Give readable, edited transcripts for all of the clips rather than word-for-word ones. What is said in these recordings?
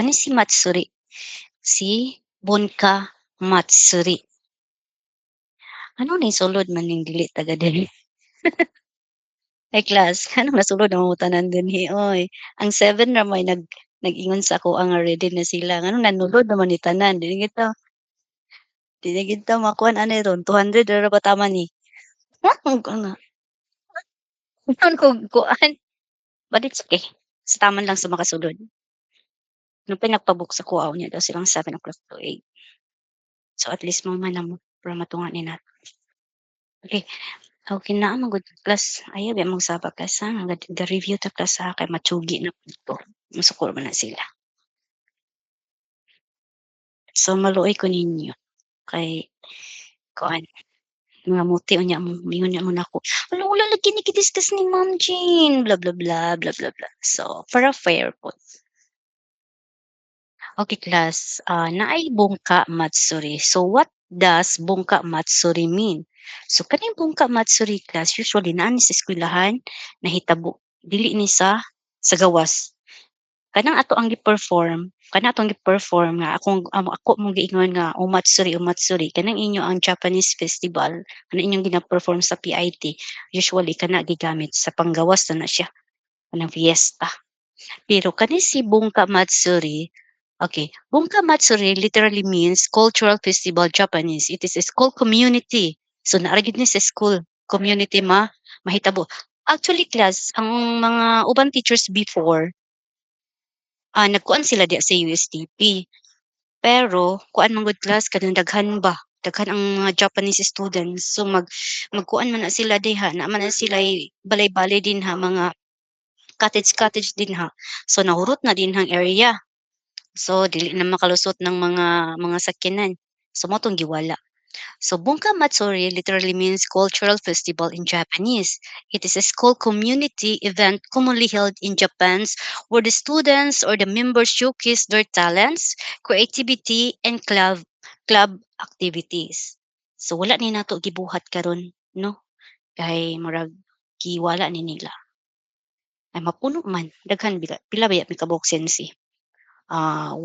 Ano si Matsuri? Si Bunka Matsuri. Ano ni sulod man ning dili taga diri? Ay class, anong nasulod ang mga tanan dinhi oy. Ang 7 ra may nag-ingon sa ako nga ready na sila, nganong nanulod naman ni tanan dili kita makuhaan ani ron 200 ra ba tama ni? Nga kuan kog kuan, but it's okay. Sa taman lang sa makasulod. Nung pinagpa-book sa kuha niya daw silang 7 o'clock to 8. So at least mo man na mo para matunga ni na. Okay, okay na man gud class ayaw biya magsabak class ha, ga-review ta class ha kay matsugi na pud ko. Mosukol man na sila. So maluoy ko ninyo kay kuan mga muti unya mo mingon niya mo nako, "Hala wala lagi ni gi-discuss ni Ma'am Jean, blah, blah, blah, blah, blah, blah." So para fair po. Okay class, naay bungka matsuri. So what does bungka matsuri mean? So kaning bungka matsuri class usually naa ni sa eskwelahan nahitabo dili ni sa gawas. Kanang ato ang gi-perform, kana atong gi-perform nga ako mong giingon nga umatsuri, umatsuri kanang inyo ang Japanese festival, kanang inyong gina-perform sa PIT, usually kana gigamit sa panggawas na siya, kanang fiesta. Pero kani si Bungka Matsuri, okay, Bungka Matsuri literally means cultural festival Japanese. It is a school community. So naara gid ni sa school community mahitabo. Actually class, ang mga ubang teachers before, nagkuan sila diya sa USTP. Pero kuan man gud class kanang daghan ba, daghan ang mga Japanese students. So magkuan man na sila diha, na man na sila'y balay-balay din ha, mga cottage-cottage din ha. So nahurot na din hang area. So dili na makalusot ng mga sakyanan. So mo giwala. So Bunka Matsuri literally means cultural festival in Japanese. It is a school community event commonly held in Japan where the students or the members showcase their talents, creativity, and club activities. So wala ni nato gibuhat karon, no? Kay murag giwala ni nila. Ay mapuno man daghan pila ba mi ka sensi? 8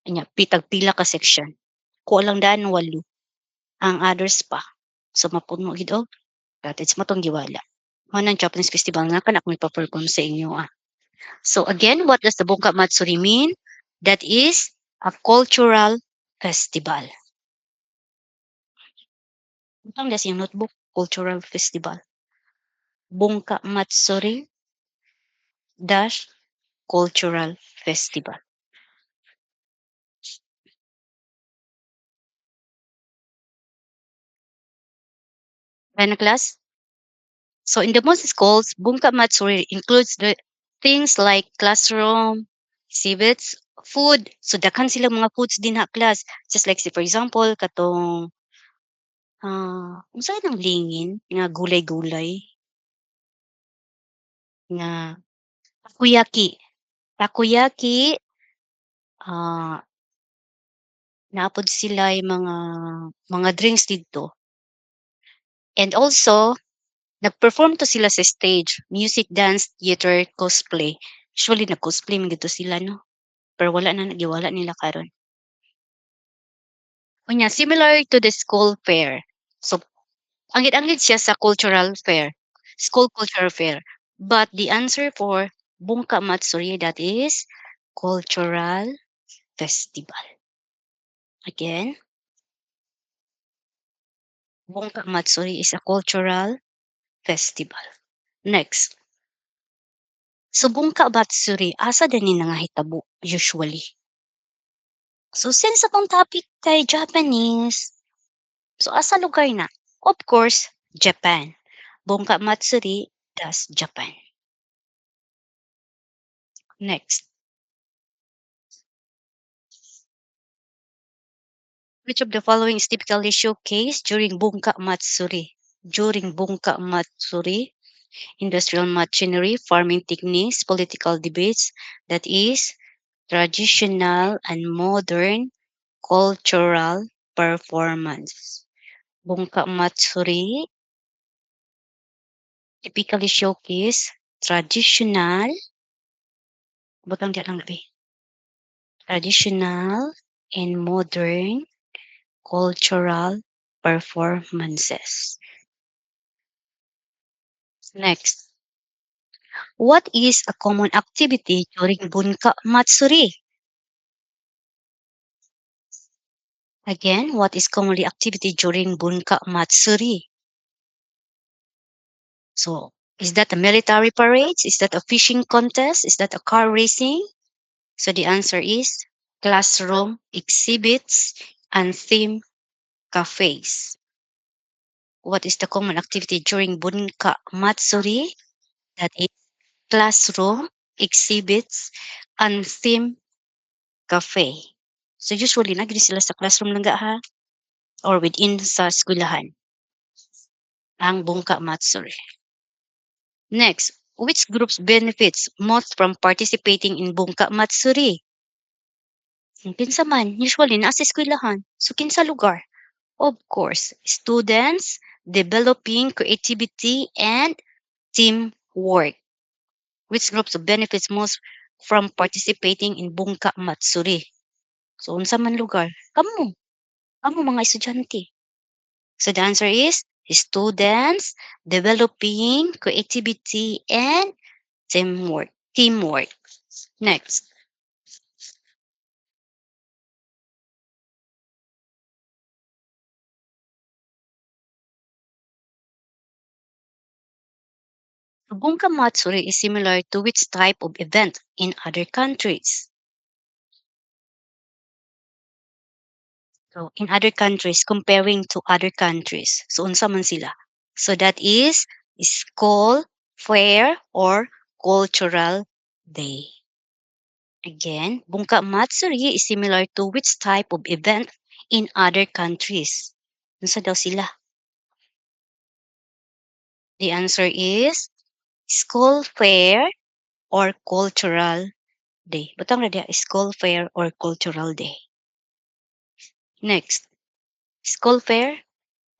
anya pitag pila ka section. Kuha lang daan 8, ang others pa. So mapuno gid og cottage mo tong giwala. Mao nang Japanese festival nga kana akong ipa-perform sa inyo. So again, what does the Bongka Matsuri mean? That is a cultural festival. Utang das yung notebook, cultural festival. Bongka Matsuri dash cultural festival. Kaya na class? So in the most schools, Bungka Matsuri includes the things like classroom, exhibits, food. So daghan silang mga foods din ha class. Just like say for example katong unsa ng lingin nga gulay-gulay nga takoyaki. Takoyaki, ah, naapod sila'y mga drinks didto. And also nag-perform to sila sa stage, music, dance, theater, cosplay. Usually nag-cosplay man gid sila 'no, pero wala na nagiwala nila karon. Unya similar to the school fair. So anggid-anggid siya sa cultural fair, school cultural fair. But the answer for Bungka Matsuri that is cultural festival. Again, Bungka Matsuri is a cultural festival. Next, so Bungka Matsuri asa din ni nangahitabo usually? So since atong topic kay Japanese, so asa lugar na? Of course, Japan. Bongka Matsuri, das Japan. Next, which of the following is typically showcased during Bongka Matsuri? During Bongka Matsuri, industrial machinery, farming techniques, political debates, that is traditional and modern cultural performance. Bongka Matsuri typically showcase traditional, butang di lang gabi. traditional and modern cultural performances. Next, what is a common activity during Bunka Matsuri? Again, what is commonly activity during Bunka Matsuri? So, is that a military parade? Is that a fishing contest? Is that a car racing? So the answer is classroom exhibits and theme cafes. What is the common activity during Bunka Matsuri? That is classroom exhibits and theme cafe. So usually nagdi sila sa classroom lang ga ha or within sa eskwelahan ang Bunka Matsuri. Next, which groups benefits most from participating in Bunka Matsuri? Kinsa man, usually nasa eskwelahan. So kinsa lugar? Of course, students developing creativity and teamwork. Which groups benefits most from participating in Bungka Matsuri? So unsa man lugar? Kamo mga estudyante. So the answer is students developing creativity and teamwork. Teamwork. Next, Bungka Matsuri is similar to which type of event in other countries? So in other countries, comparing to other countries. So unsa man sila? So that is school fair or cultural day. Again, Bungka Matsuri is similar to which type of event in other countries? Unsa daw sila? The answer is school fair or cultural day. Butang na diha, school fair or cultural day. Next, school fair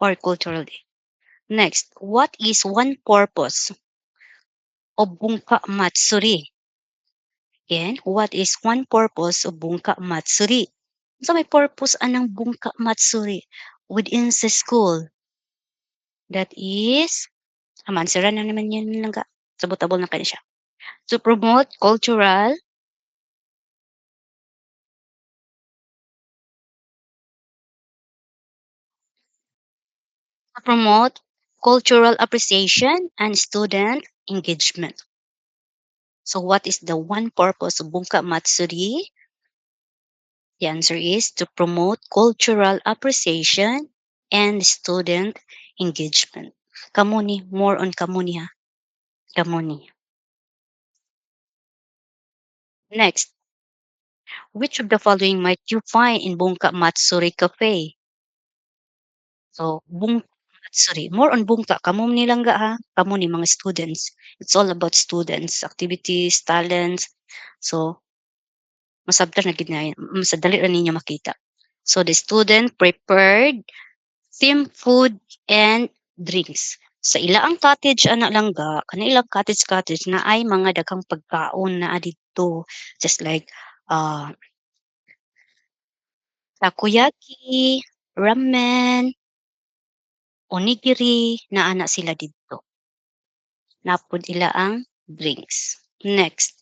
or cultural day. Next, what is one purpose of Bungka Matsuri? Again, what is one purpose of Bungka Matsuri? So may purpose anang Bungka Matsuri within the school. That is, amansira na naman yan lang ka. Sabotable na kanya siya. To promote cultural appreciation and student engagement. So what is the one purpose of Bungka Matsuri? The answer is to promote cultural appreciation and student engagement. Kamuni, more on kamuni ha. Kamuni. Next, which of the following might you find in Bungka Matsuri Cafe? So, Bungka Matsuri. More on Bungka. Kamo nilang ga ha. Kamo ni mga students. It's all about students, activities, talents. So, masabtan na gid na masadali ra ninyo makita. So, the student prepared team food and drinks. Sa ilaang cottage ana langga, kana ilang cottage na ay mga daghang pagkaon na didto just like uh, takoyaki, ramen, onigiri na ana sila didto. Napod ila ang drinks. Next,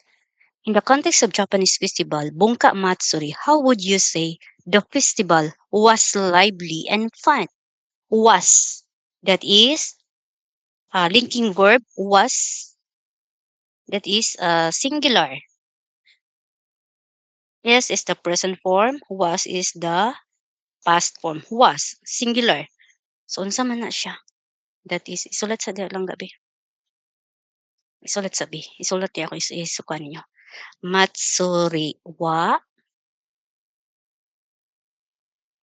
in the context of Japanese festival, Bunka Matsuri, how would you say the festival was lively and fun? Was. That is linking verb was. That is singular. Yes is the present form. Was is the past form. Was. Singular. So, unsa man na siya? That is, isulat sa diha lang gabi. Isulat sa bi. Isulat niya ako isukan niyo. Matsuri wa.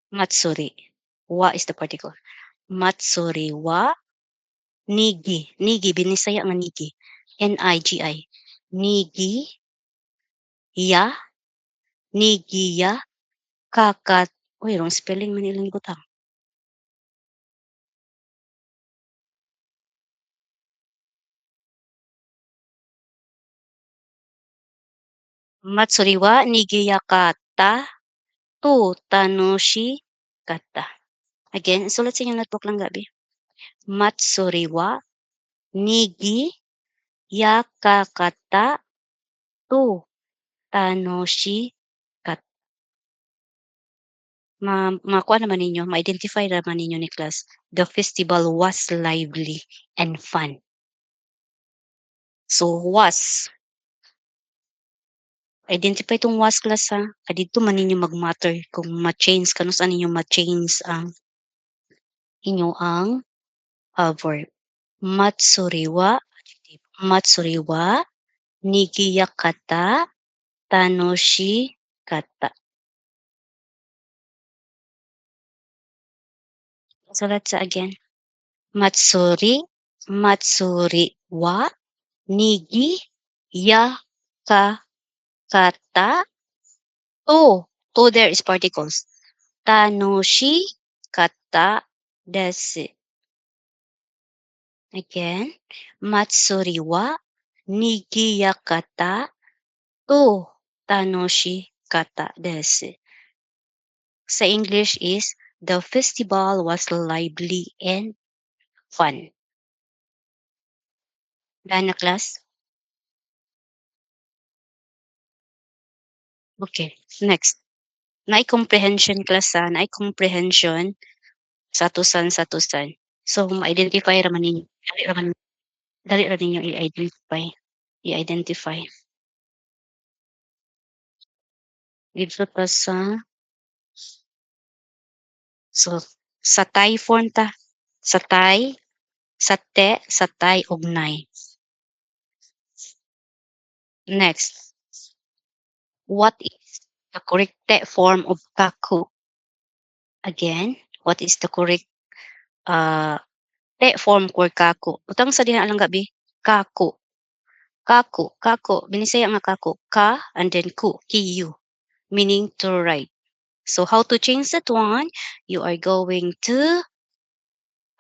Matsuri. Wa is the particle. Matsuri wa. Nigi. Nigi. Binisaya nga nigi. N-I-G-I. Nigi. Ya. Nigi ya. Kakat. Uy, wrong spelling man ilang butang. Matsuri wa Nigiyaka kata to tanoshi kata. Again, sulat sa inyong notebook lang gabi. Matsuri wa nigi yakakata to tanoshi kata. Makuha naman ninyo, ma-identify naman ninyo ni class. The festival was lively and fun. So, was. Identify itong was class ha. Dito man ninyo mag-matter kung ma-change, kano saan ninyo ma-change ang inyo ang verb. Matsuri wa, adjective. Matsuri wa nigiyakata tanoshi kata. Sulat sa again. Matsuri, matsuri wa nigiyakata. To there is particles. Tanoshi kata desu. Again, matsuri wa nigiyakata to tanoshi kata desu. Sa English is, the festival was lively and fun. Gana class? Okay, next. Naay-comprehension class ha, naay-comprehension satusan. So, ma-identify raman ninyo, dali ra ninyo i-identify. Dito ta so, sa Thai form ta. Sa Thai, sa te, sa Thai, ug nay. Next, what is the correct te form of kaku? Again, what is the correct te form for kaku? Butang sa diha lang gabi, kaku. Kaku. Binisaya nga kaku. Ka and then ku, kiyu, meaning to write. So how to change that one? You are going to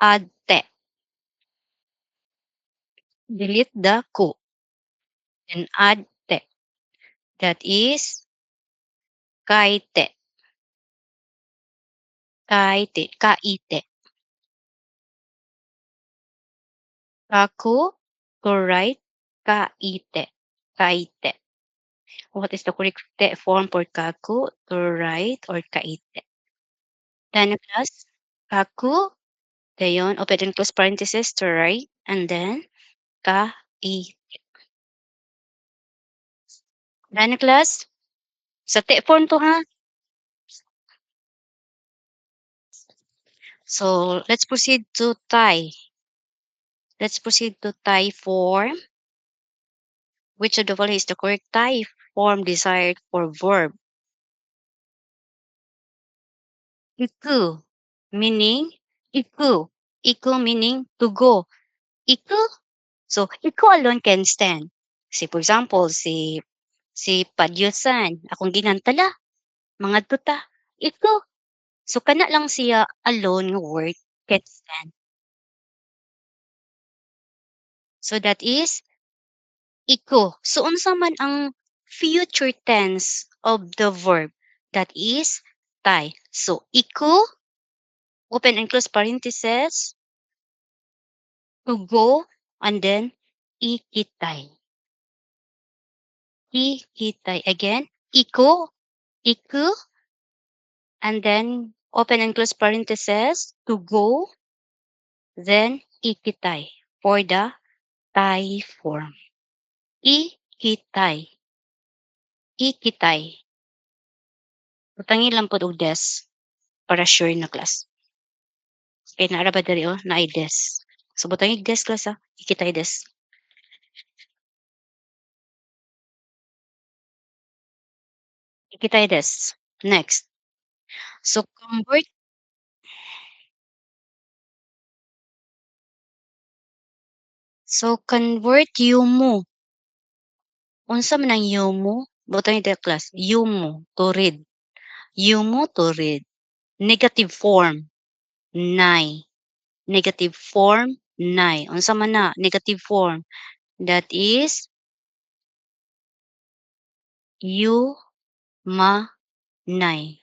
add te. Delete the ku and add te. That is kaite. Kaite. Kaku, to write, kaite. What is the correct form for kaku, to write, or kaite? Then class, kaku, dayon, open and close parenthesis, to write, and then kaite. Then class, sa te form to ha. So let's proceed to Thai. Let's proceed to Thai form. Which of the following is the correct Thai form desired for verb? Iku, meaning iku. Iku meaning to go. Iku. So, iku alone can stand. Si for example, si Padyusan, akong ginantala, mga tuta. Iku. So, kana lang siya alone nga word can stand. So, that is iku. So, unsa man ang future tense of the verb? That is Thai. So, iku, open and close parentheses, to go, and then ikitay. Ikitay. Again, iku, and then open and close parentheses, to go, then ikitay for the Thai form. Ikitay. Ikitay. Utangin lang po og des para sure na class. Kaya naara ba diri naay des. So butangin des class ha. Ikitay des. Ikitay des. Next. So convert yumo. Unsa man ang yumo? Butangin diri class. Yumo to read. Yumo to read. Negative form. Nay. Negative form. Nay. Unsa man na? Negative form. That is you ma nay.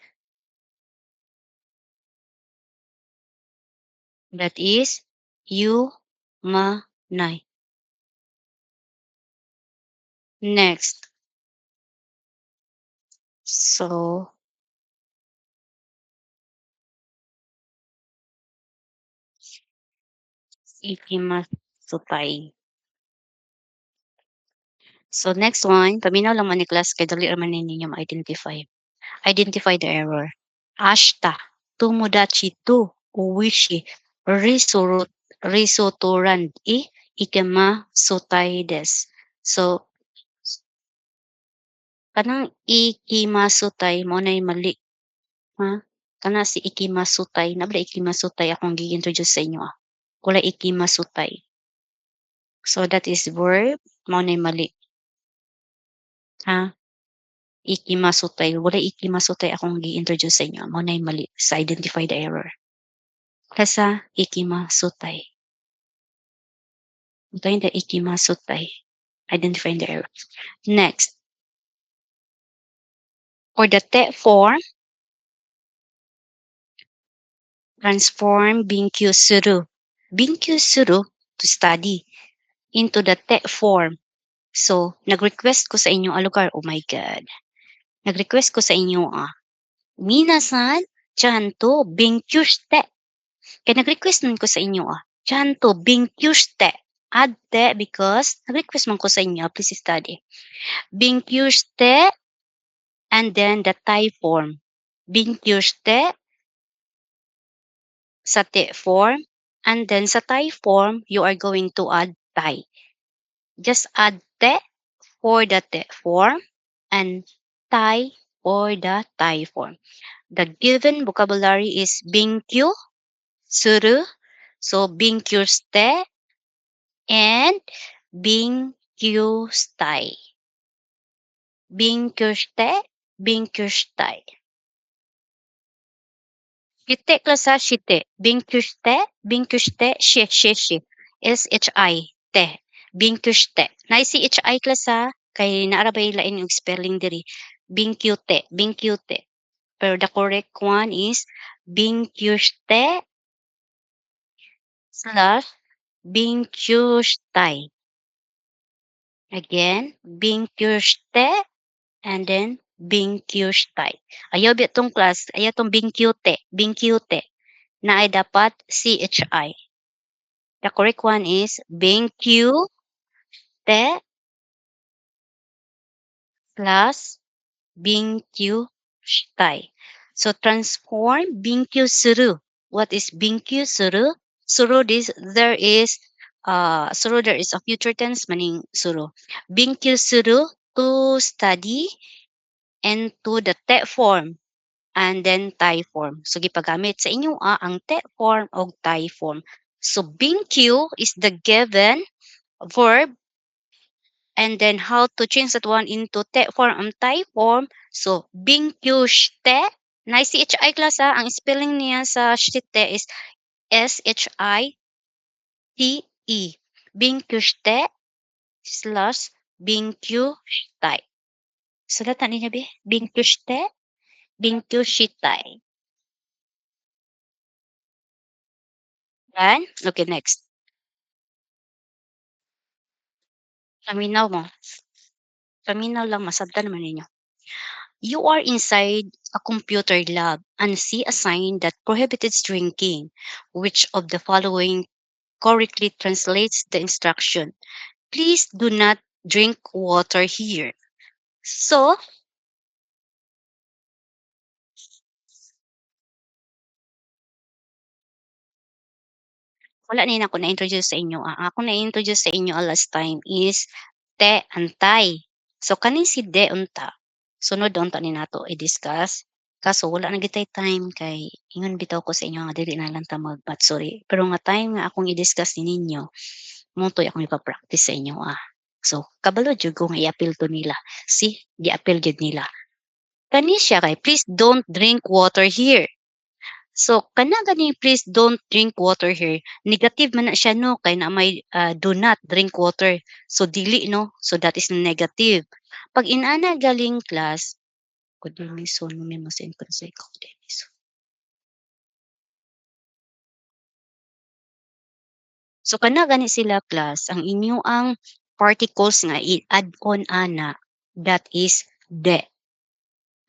That is nay. Next, so ikimasutay. So next one, paminaw lang man ni class kay dali ra man ninyo ma-identify. Identify the error. Ashita, tomodachi to uwishi, risoro risotoran ikemasutai desu. So kanang ikimasutay mo nay mali, ha? Kana si ikimasutay, nabla ikimasutay akong gi-introduce sa inyo, ah. Wala ikimasutay. So that is verb, mao nay mali, ha? Ikimasutay, wala ikimasutay akong gi-introduce sa inyo, mao nay mali sa identify the error. Kasa ikimasutay. Utahin the ikimasutay, identifying the error. Next, for the te form, transform binkyu suru. Binkyu suru, to study, into the te form. So, nag-request ko sa inyo, lugar, oh my God. Nag-request ko sa inyo, minasan, chanto, binkyou shite. Kaya nag-request man ko sa inyo, chanto, binkyou shite. Add te because nag-request man ko sa inyo, please study. Binkyou shite, and then the Thai form. Binkyou shite, sa te form, and then sa Thai form, you are going to add Thai. Just add te for the te form and Thai for the Thai form. The given vocabulary is Bingkyu, Suru, so Bingkyu ste and Bingkyu stai. Bingkyu ste, Bingkyu stai. Shite klasa shite. Bingkyu ste, Bingkyu ste, shi. SHI, te. Bingkyu ste. Na si HI klasa, kay naarabay lain yung spelling diri. Bingkyu te. Pero the correct one is Bingkyu ste slash Bingkyushtai. Again, Bingkyushte and then Bingkyushtai. Ayaw ba itong class, ayaw itong Bingkyute, na ay dapat CHI. The correct one is Bingkyute plus Bingkyushtai. So transform Bingkyu suru. What is Bingkyu suru? Suru there is a future tense meaning suru. Bingkyu suru, to study, and to the te form and then Thai form. So gipagamit sa inyo ang te form o Thai form. So bingkyu is the given verb, and then how to change that one into te form and Thai form. So bingkyushte, na CHI class, ang spelling niya sa shite is SHITE. Bingkyushte slash Bingkyushtai. Sulatan ninyo be, Bingkyushte, Bingkyushitai. Yan. Okay, next. Paminaw mo. Paminaw lang, masabtan naman ninyo. You are inside a computer lab and see a sign that prohibits drinking. Which of the following correctly translates the instruction? Please do not drink water here. So, wala na ako na-introduce sa inyo. Ako na-introduce sa inyo last time is te antay. So, kaning si de unta. Sunod unta ni nato i-discuss. Kaso wala na gitay time kay ingon bitaw ko sa inyo nga dili na lang ta magmatsuri. Pero nga time nga akong i-discuss ni ninyo, mutoy akong ipa-practice sa inyo. So, kabalo jud ko nga i-appeal to nila. See, gi-appeal jud nila. Kani siya kay, please don't drink water here. So, kana gani please don't drink water here. Negative man na siya no kay na may do not drink water. So dili no. So that is negative. Pag inana galing class, Kodemiso no mimasen konsai kodemiso. So kana gani sila class ang inyo ang particles nga i-add on ana that is de,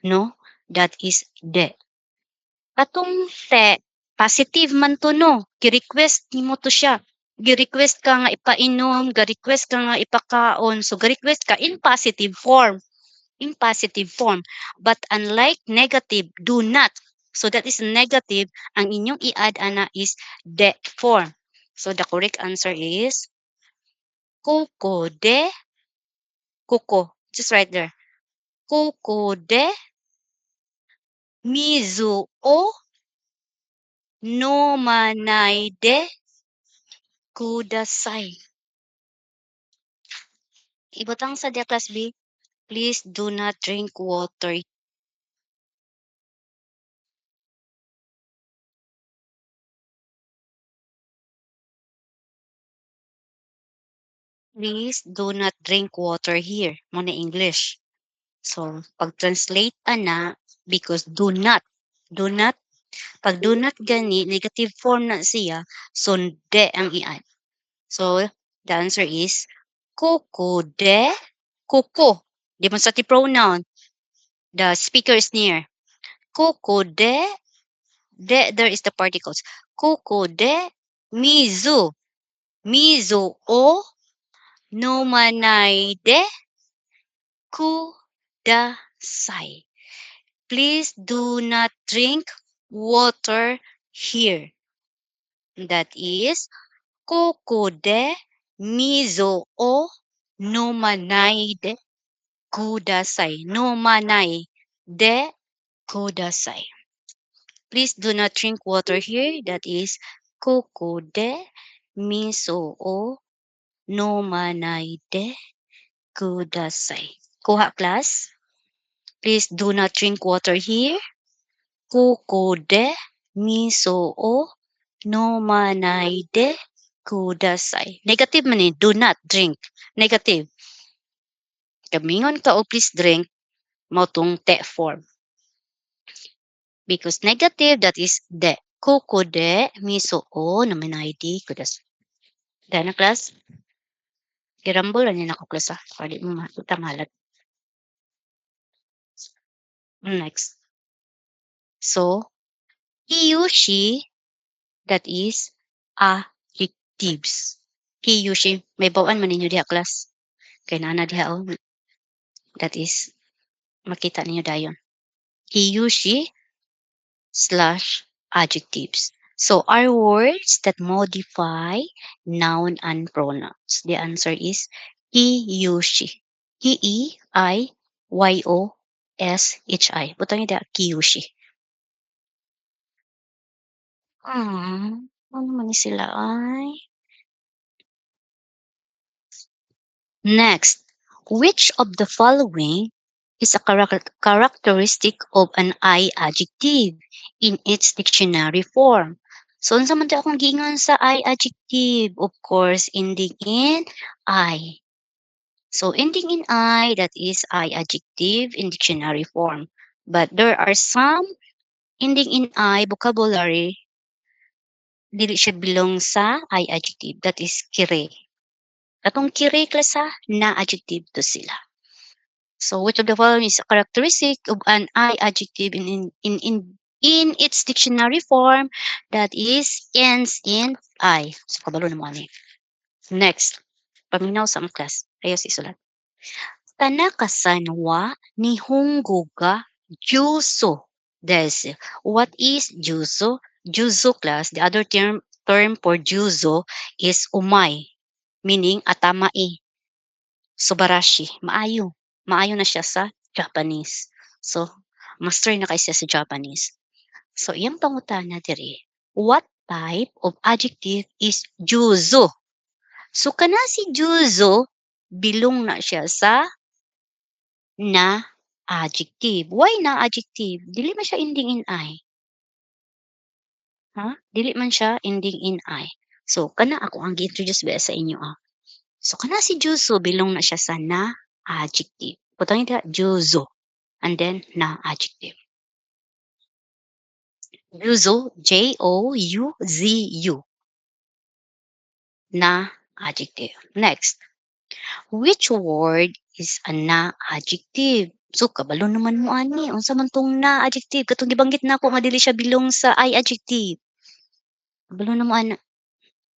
no? That is de. Katong te, positive man to no. Gi-request nimo to siya. Gi-request ka nga ipainom, ga-request ka nga ipakaon. So ga-request ka in positive form. In positive form. But unlike negative, do not. So that is negative. Ang inyong i-add ana is de form. So the correct answer is kuko de kuko. Just right there. Kuko de mizu o no manai de kudasai. Ibutang sa dia class B, please do not drink water. Please do not drink water here. Muna English. So, pag-translate ana, because do not, pag do not gani, negative form na siya, so de ang i-add. So, the answer is, kuko de, kuko. Demonstrative pronoun. The speaker is near. Kuko de, there is the particles. Kuko de, mizu. Mizu o no manai de kudasai. Please do not drink water here. That is koko de mizo o no manai de kudasai. No manai de kudasai. Please do not drink water here. That is koko de miso o no manai de kudasai. Kuha class. Please do not drink water here. Kuko de miso o no manai de kudasai. Negative man eh. Do not drink. Negative. Kamingon ka o please drink. Mautong te form. Because negative, that is de. Kuko de miso o no manai de kudasai. Dahil na class. Irambol lang yun ako class ha. Pwede mo matamalat. Next. So, he, you, she, that is adjectives. He, you, she. May bawaan man ninyo diha class. Kaya na diha o. That is, makita ninyo dayon. He, you, she, slash adjectives. So, are words that modify noun and pronouns. The answer is he, you, she. He, E, I, Y, O, S, H, I. Butang niyo diha, he, you, she. Ano man ni sila ay? Next, which of the following is a characteristic of an I adjective in its dictionary form? So, unsa man tayo akong giingon sa I adjective? Of course, ending in I. So, ending in I, that is I adjective in dictionary form. But there are some ending in I vocabulary, dili siya belong sa I adjective. That is kire. Katong kire class ha, na adjective to sila. So which of the following is a characteristic of an I adjective in its dictionary form that is ends in I. So kabalo na mo ani. Next, paminaw sa among class. Ayo si sulat. Tanaka-san wa nihongo ga juso desu. What is juso? Juso class, the other term for juso is umay, meaning atamae. Subarashi, maayo. Maayo na siya sa Japanese. So, master na kay siya sa Japanese. So, iyang pangutana diri, what type of adjective is juzo? So, kana si juzo, bilong na siya sa na adjective. Why na adjective? Dili man siya ending in I. Ha? Dili man siya ending in I. So, kana ako ang gi-introduce ba sa inyo ah. So, kana si juzo, bilong na siya sa na adjective. Putang ita, juzo. and then na adjective. Juzu, Jouzu, na adjective. Next, which word is a na adjective? So kabalo naman mo ani, unsa man tong na adjective katong gibanggit nako nga dili siya bilong sa I adjective. Kabalo na mo ana,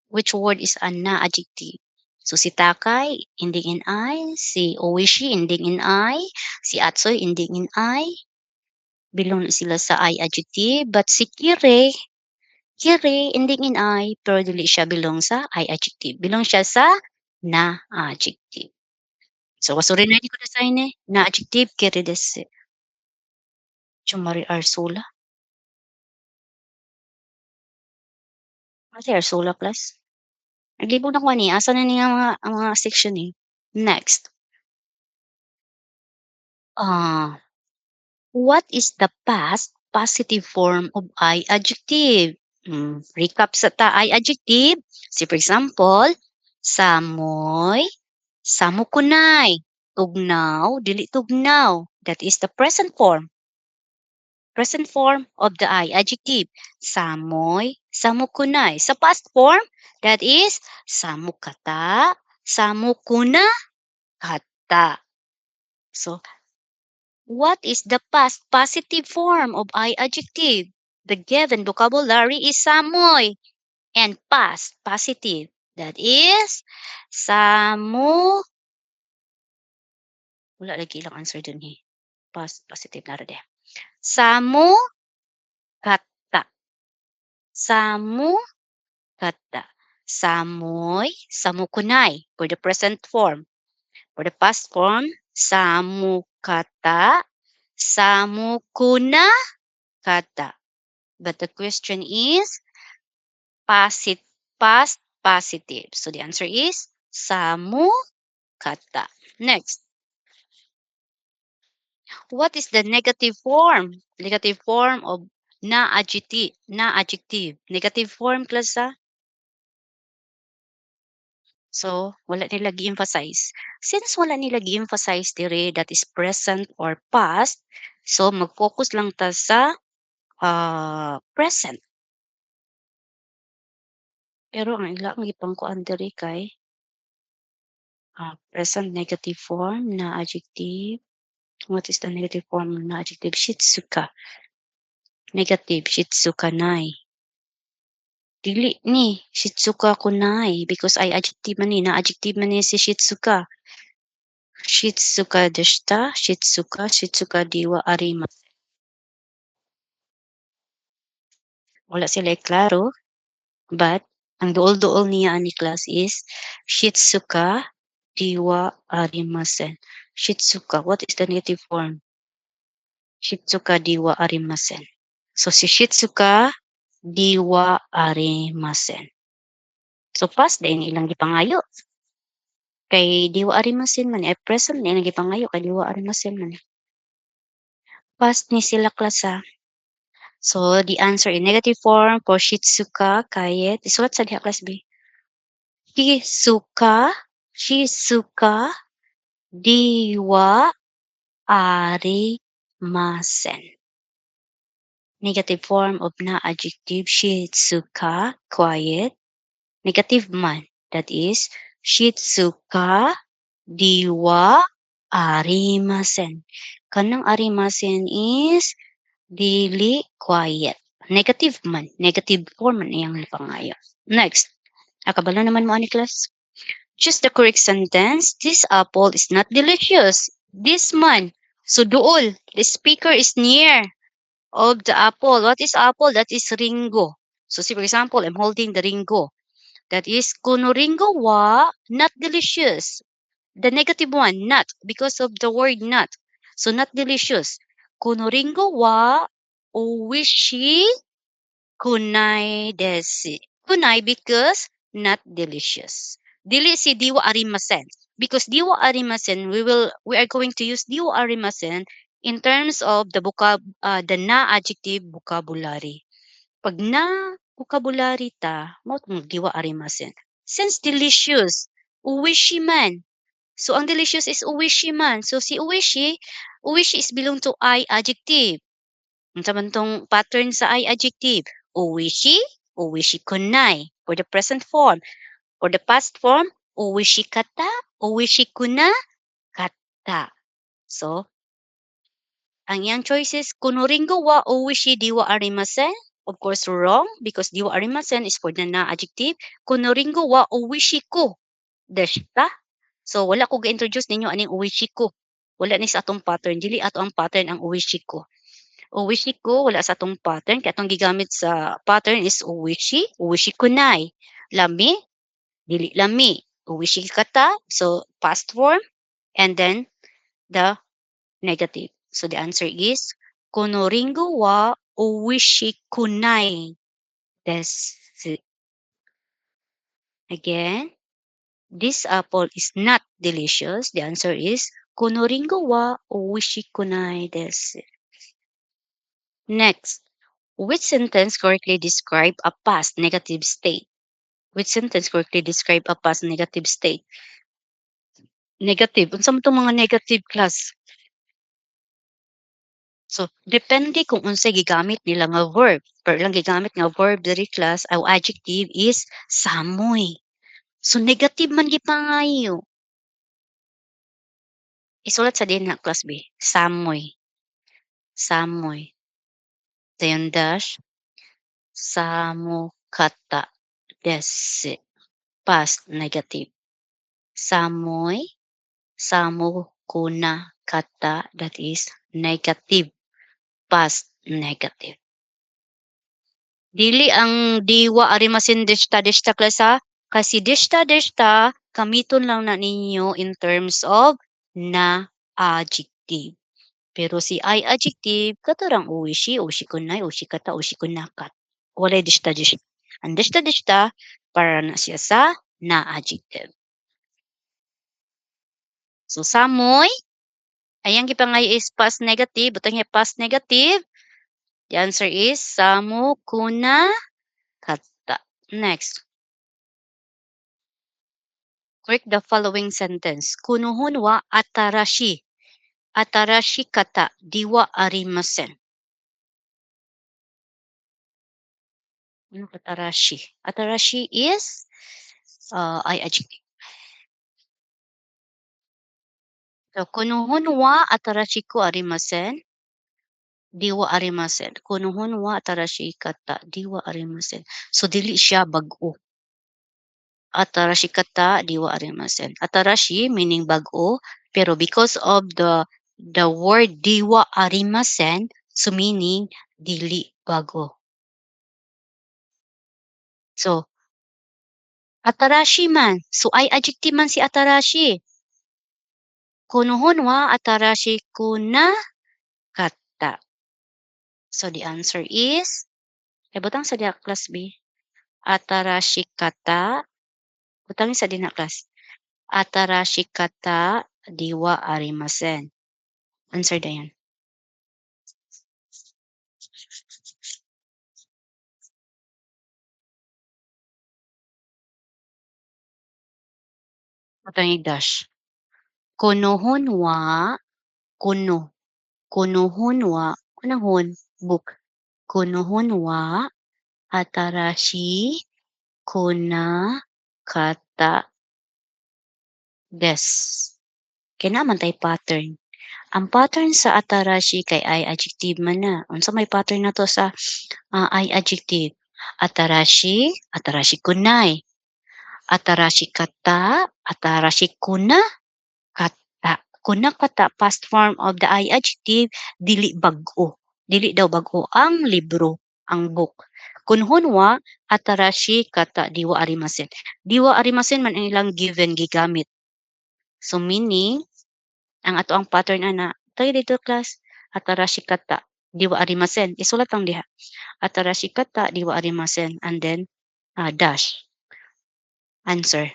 which word is a na adjective? So si Takay ending in I, si Oishi ending in I, si Atsoy ending in I, bilong na sila sa I adjective, but si Kire ending in I, pero dili siya belong sa I adjective. Belong siya sa na adjective. So wasuri na di ko na sign eh. Na adjective kire desu. Chumari Arsola. Asa Arsola class? Naglibog na ko ani. Asa na ni nga ang mga section eh. Next. Ah, what is the past positive form of I adjective? Recap sa ta I adjective. See for example, samoy, samukunay. Tugnaw, dili tugnaw. That is the present form. Present form of the I adjective. Samoy, samukunay. Sa past form, that is samukata, samukuna, kata. So, what is the past positive form of I adjective? The given vocabulary is samoy and past positive. That is samu. Wala lagi ilang answer dun eh. Past positive na rin. Samu kata. Samu kata. Samoy, samukunay for the present form. For the past form, samukata, samukuna kata. But the question is past positive. So the answer is samu kata. Next, what is the negative form? Negative form of na adjective. Na adjective. Negative form, class ah? So, wala nila gi-emphasize. Since wala nila gi-emphasize dire that is present or past, so mag-focus lang ta sa present. Pero ang ila ang gipangkuan diri kay present negative form na adjective. What is the negative form na adjective? Shitsuka. Negative, shitsukanai. Dili ni, shitsuka kunai because I adjective man ni, na adjective man ni si shitsuka. Shitsuka deshita, shitsuka diwa arima. Wala sila klaro, but ang duol-duol niya ani class is Shitsuka diwa arimasen. Shitsuka, what is the native form? Shitsuka diwa arimasen. So si Shitsuka diwa arimasen. So past din ilang gipangayo. Kay diwa arimasen man eh present na ilang gipangayo kay diwa arimasen man. Past ni sila klasa. So the answer in negative form for Shitsuka kayet is what sa diha class B? Shisuka, Shisuka diwa arimasen. Negative form of na adjective Shitsuka, quiet. Negative man, that is Shitsuka diwa arimasen. Kanang arimasen is dili quiet. Negative man, negative form man iyang pangayo. Next, akabalo naman mo ani class? Choose the correct sentence. This apple is not delicious. This man. So dool. The speaker is near of the apple. What is apple? That is ringo. So see for example, I'm holding the ringo. That is kuno ringo wa not delicious. The negative one, not, because of the word not. So not delicious. Kuno ringo wa oishi kunai desu. Kunai because not delicious. Dili si diwa arimasen. Because diwa arimasen, we are going to use diwa arimasen in terms of the na adjective vocabulary. Pag na vocabulary ta, mo tong diwa arimasen. Since delicious, uwishi man. So ang delicious is uwishi man. So si uwishi, Oishi is belong to I adjective. Unsa man tong pattern sa I adjective? Oishi, oishi kunai for the present form. For the past form, oishi kata, oishi kuna kata. So, ang iyang choices, kunoringo wa oishi diwa arimasen. Of course, wrong because diwa arimasen is for the na adjective. Kunoringo wa oishi ko deshita. So, wala ko ga-introduce ninyo aning oishi ko. Wala ni sa atong pattern. Dili ato ang pattern ang oishi ko. Oishi ko, wala sa atong pattern. Kaya atong gigamit sa pattern is oishi, oishi kunai. Lami, dili lami. Oishi kata, so past form, and then the negative. So the answer is, kono ringo wa oishi kunai desu. Again, this apple is not delicious. The answer is, kono ringo wa oishi kunai desu. Next, which sentence correctly describe a past negative state? Which sentence correctly describe a past negative state? Negative. Unsa man tong mga negative class? So, depende kung unsay gigamit nila nga verb. Pero lang gigamit nga verb diri class o adjective is samoy. So, negative man gipangayo. Isulat sa din na class B. Samoy. Samoy. Dayon dash. Samo kata desu. Past negative. Samoy. Samo kuna kata, that is negative. Past negative. Dili ang diwa arimasin deshta deshta class ha. Kasi deshta deshta kamiton lang na ninyo in terms of na adjective. Pero si I adjective katarang uwishi, uwishi kunay, uwishi kata, uwishi kunakat. Walay deshta deshta. Ang deshta deshta para na siya sa na adjective. So samoy, ayang gipangay is past negative, butang niya past negative. The answer is samu kuna kata. Next. Correct the following sentence. Kunohon wa atarashi. Atarashi kata diwa arimasen. Ano atarashi? Atarashi is I adjective. So, kunohon wa atarashi ko arimasen. Diwa arimasen. Kunohon wa atarashi kata diwa arimasen. So, dili siya bag-o. Atarashi kata diwa arimasen. Atarashi meaning bag-o, pero because of the word diwa arimasen, so meaning dili bago. So, atarashi man. So, I adjective man si atarashi. Kunohon wa atarashi kuna kata. So, the answer is, butang sa diha class B. Atarashi kata. Butang sa diha class. Atarashi kata diwa arimasen. Answer da yan. Butang dash. Kunohon wa kuno. Kunohon wa kunahon book. Kunohon wa atarashi kuna kata des. Kaya naman tayo pattern. Ang pattern sa atarashi kay I adjective man na. Unsa may pattern na to sa I adjective? Atarashi, atarashi kunai. Atarashi kata, atarashi kuna kata. Kuna kata, past form of the I adjective, dili bag-o. Dili daw bag-o ang libro, ang book. Kunhon wa atarashi kata diwa arimasen. Diwa arimasen man ang ilang given gigamit. So meaning, ang ato ang pattern ana, tayo dito class, atarashi kata diwa arimasen. Isulat lang diha. Atarashi kata diwa arimasen, and then dash. Answer.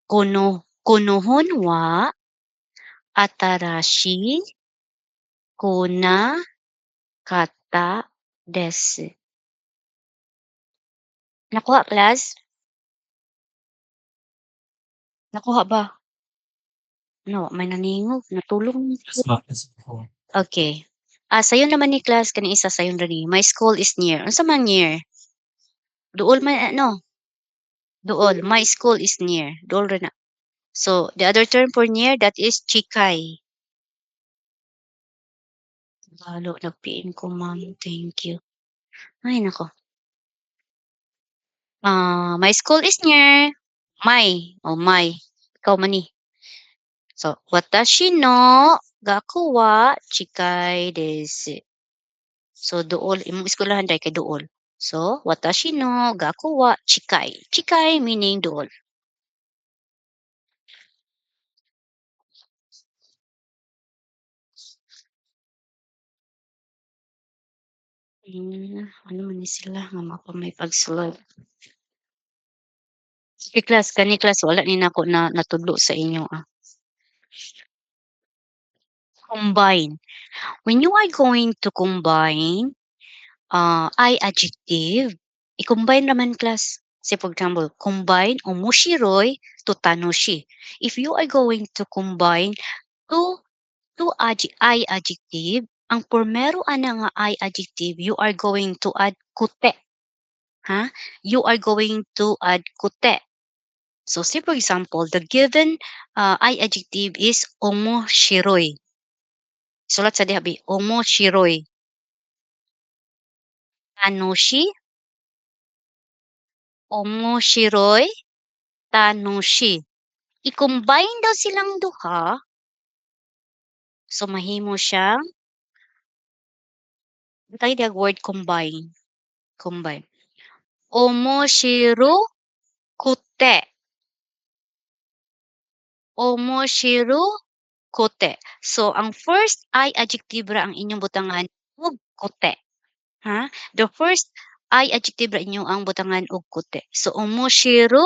Kunohon wa atarashi kuna kata desu. Nakuha class? Nakuha ba? No, may naningog, natulong. Okay. Sayo naman ni class kani isa sayon diri, "My school is near." Unsa man near? Duol man ano, duol. My school is near, duol ra na. So, the other term for near that is chikay. Lalo nag-PM ko ma'am, thank you. Ay naku, my school is near. My. Ikaw man ni. So, watashi no gaku wa chikai desu. So, duol imong eskwelahan day kay duol. So, watashi no gaku wa chikai. Chikai meaning duol. Ano man ni sila nga mapa may pagsulod. Sige class, kani class wala ni nako na natudlo sa inyo, Combine. When you are going to combine, I adjective, i-combine naman class. Say for example, combine omoshiroi to tanoshi. If you are going to combine two I adjective, ang pormero ana nga I adjective, you are going to add kute. Ha? You are going to add kute. So say for example, the given I adjective is omoshiroi. Sulat sa diha bi, omoshiroi. Tanoshi, omoshiroi, tanoshi. I-combine daw silang duha, so mahimo siyang tayo diag word combine, combine. Omoshiru kute, omoshiru kote. So ang first I adjective ra ang inyong butangan og kote, ha? The first I adjective ra inyo ang butangan og kote. So omoshiru,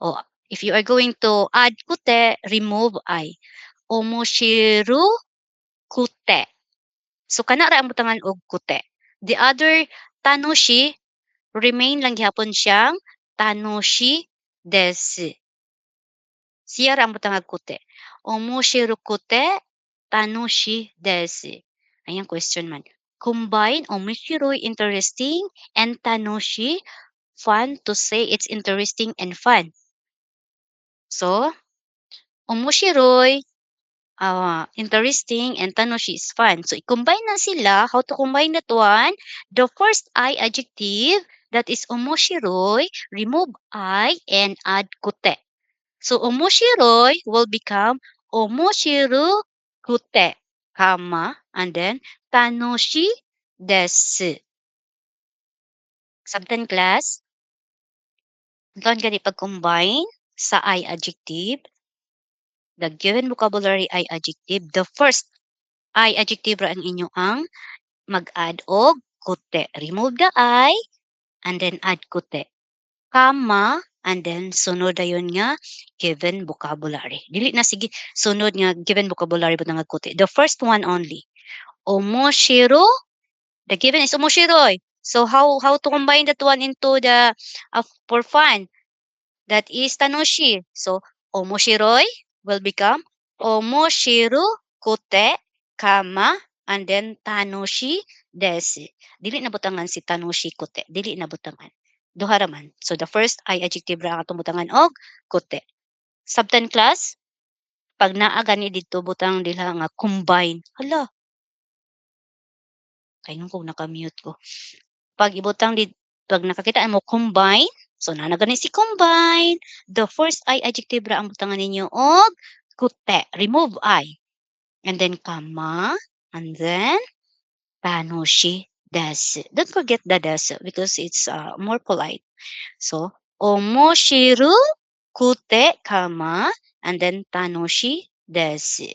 oh, if you are going to add kote, remove I. Omoshiru kute. So kana ra ang butangan og kute. The other tanoshi, remain lang gihapon siyang tanoshi desu. Siya ra ang butang kute. Omoshiru kute tanoshi desu. Ayan question man. Combine omoshiroi interesting and tanoshi fun to say it's interesting and fun. So, omoshiroi interesting and tanoshi is fun. So, i-combine na sila. How to combine that one? The first I adjective, that is omoshiroi, remove I and add kute. So, omoshiroi will become omoshiru kute, comma, and then tanoshi desu. Sabtan class, doon gani pag-combine sa I adjective, the given vocabulary I adjective, the first I adjective ra ang inyo ang mag-add og kute. Remove the I and then add kute. Comma and then sunod dayon nga given vocabulary. Dili na sige sunod nga given vocabulary but nga kute. The first one only. Omoshiro. The given is omoshiroi. So how to combine that one into the for fun? That is tanoshi. So omoshiroi will become omoshiru kote, kama, and then tanoshi desu. Dili na butangan si tanoshi kote. Dili na butangan. Duha ra man. So the first I adjective ra ang atong butangan og kote. Sabtan class, pag naa gani dito butang dila nga combine. Hala, kayong kung naka-mute ko. Pag ibutang di pag nakakita mo combine, so na gani si combine, the first I adjective ra ang butangan ninyo og kute, remove I. And then kama, and then tanoshi desu. Don't forget the desu because it's more polite. So, omoshiru kute kama, and then tanoshi desu.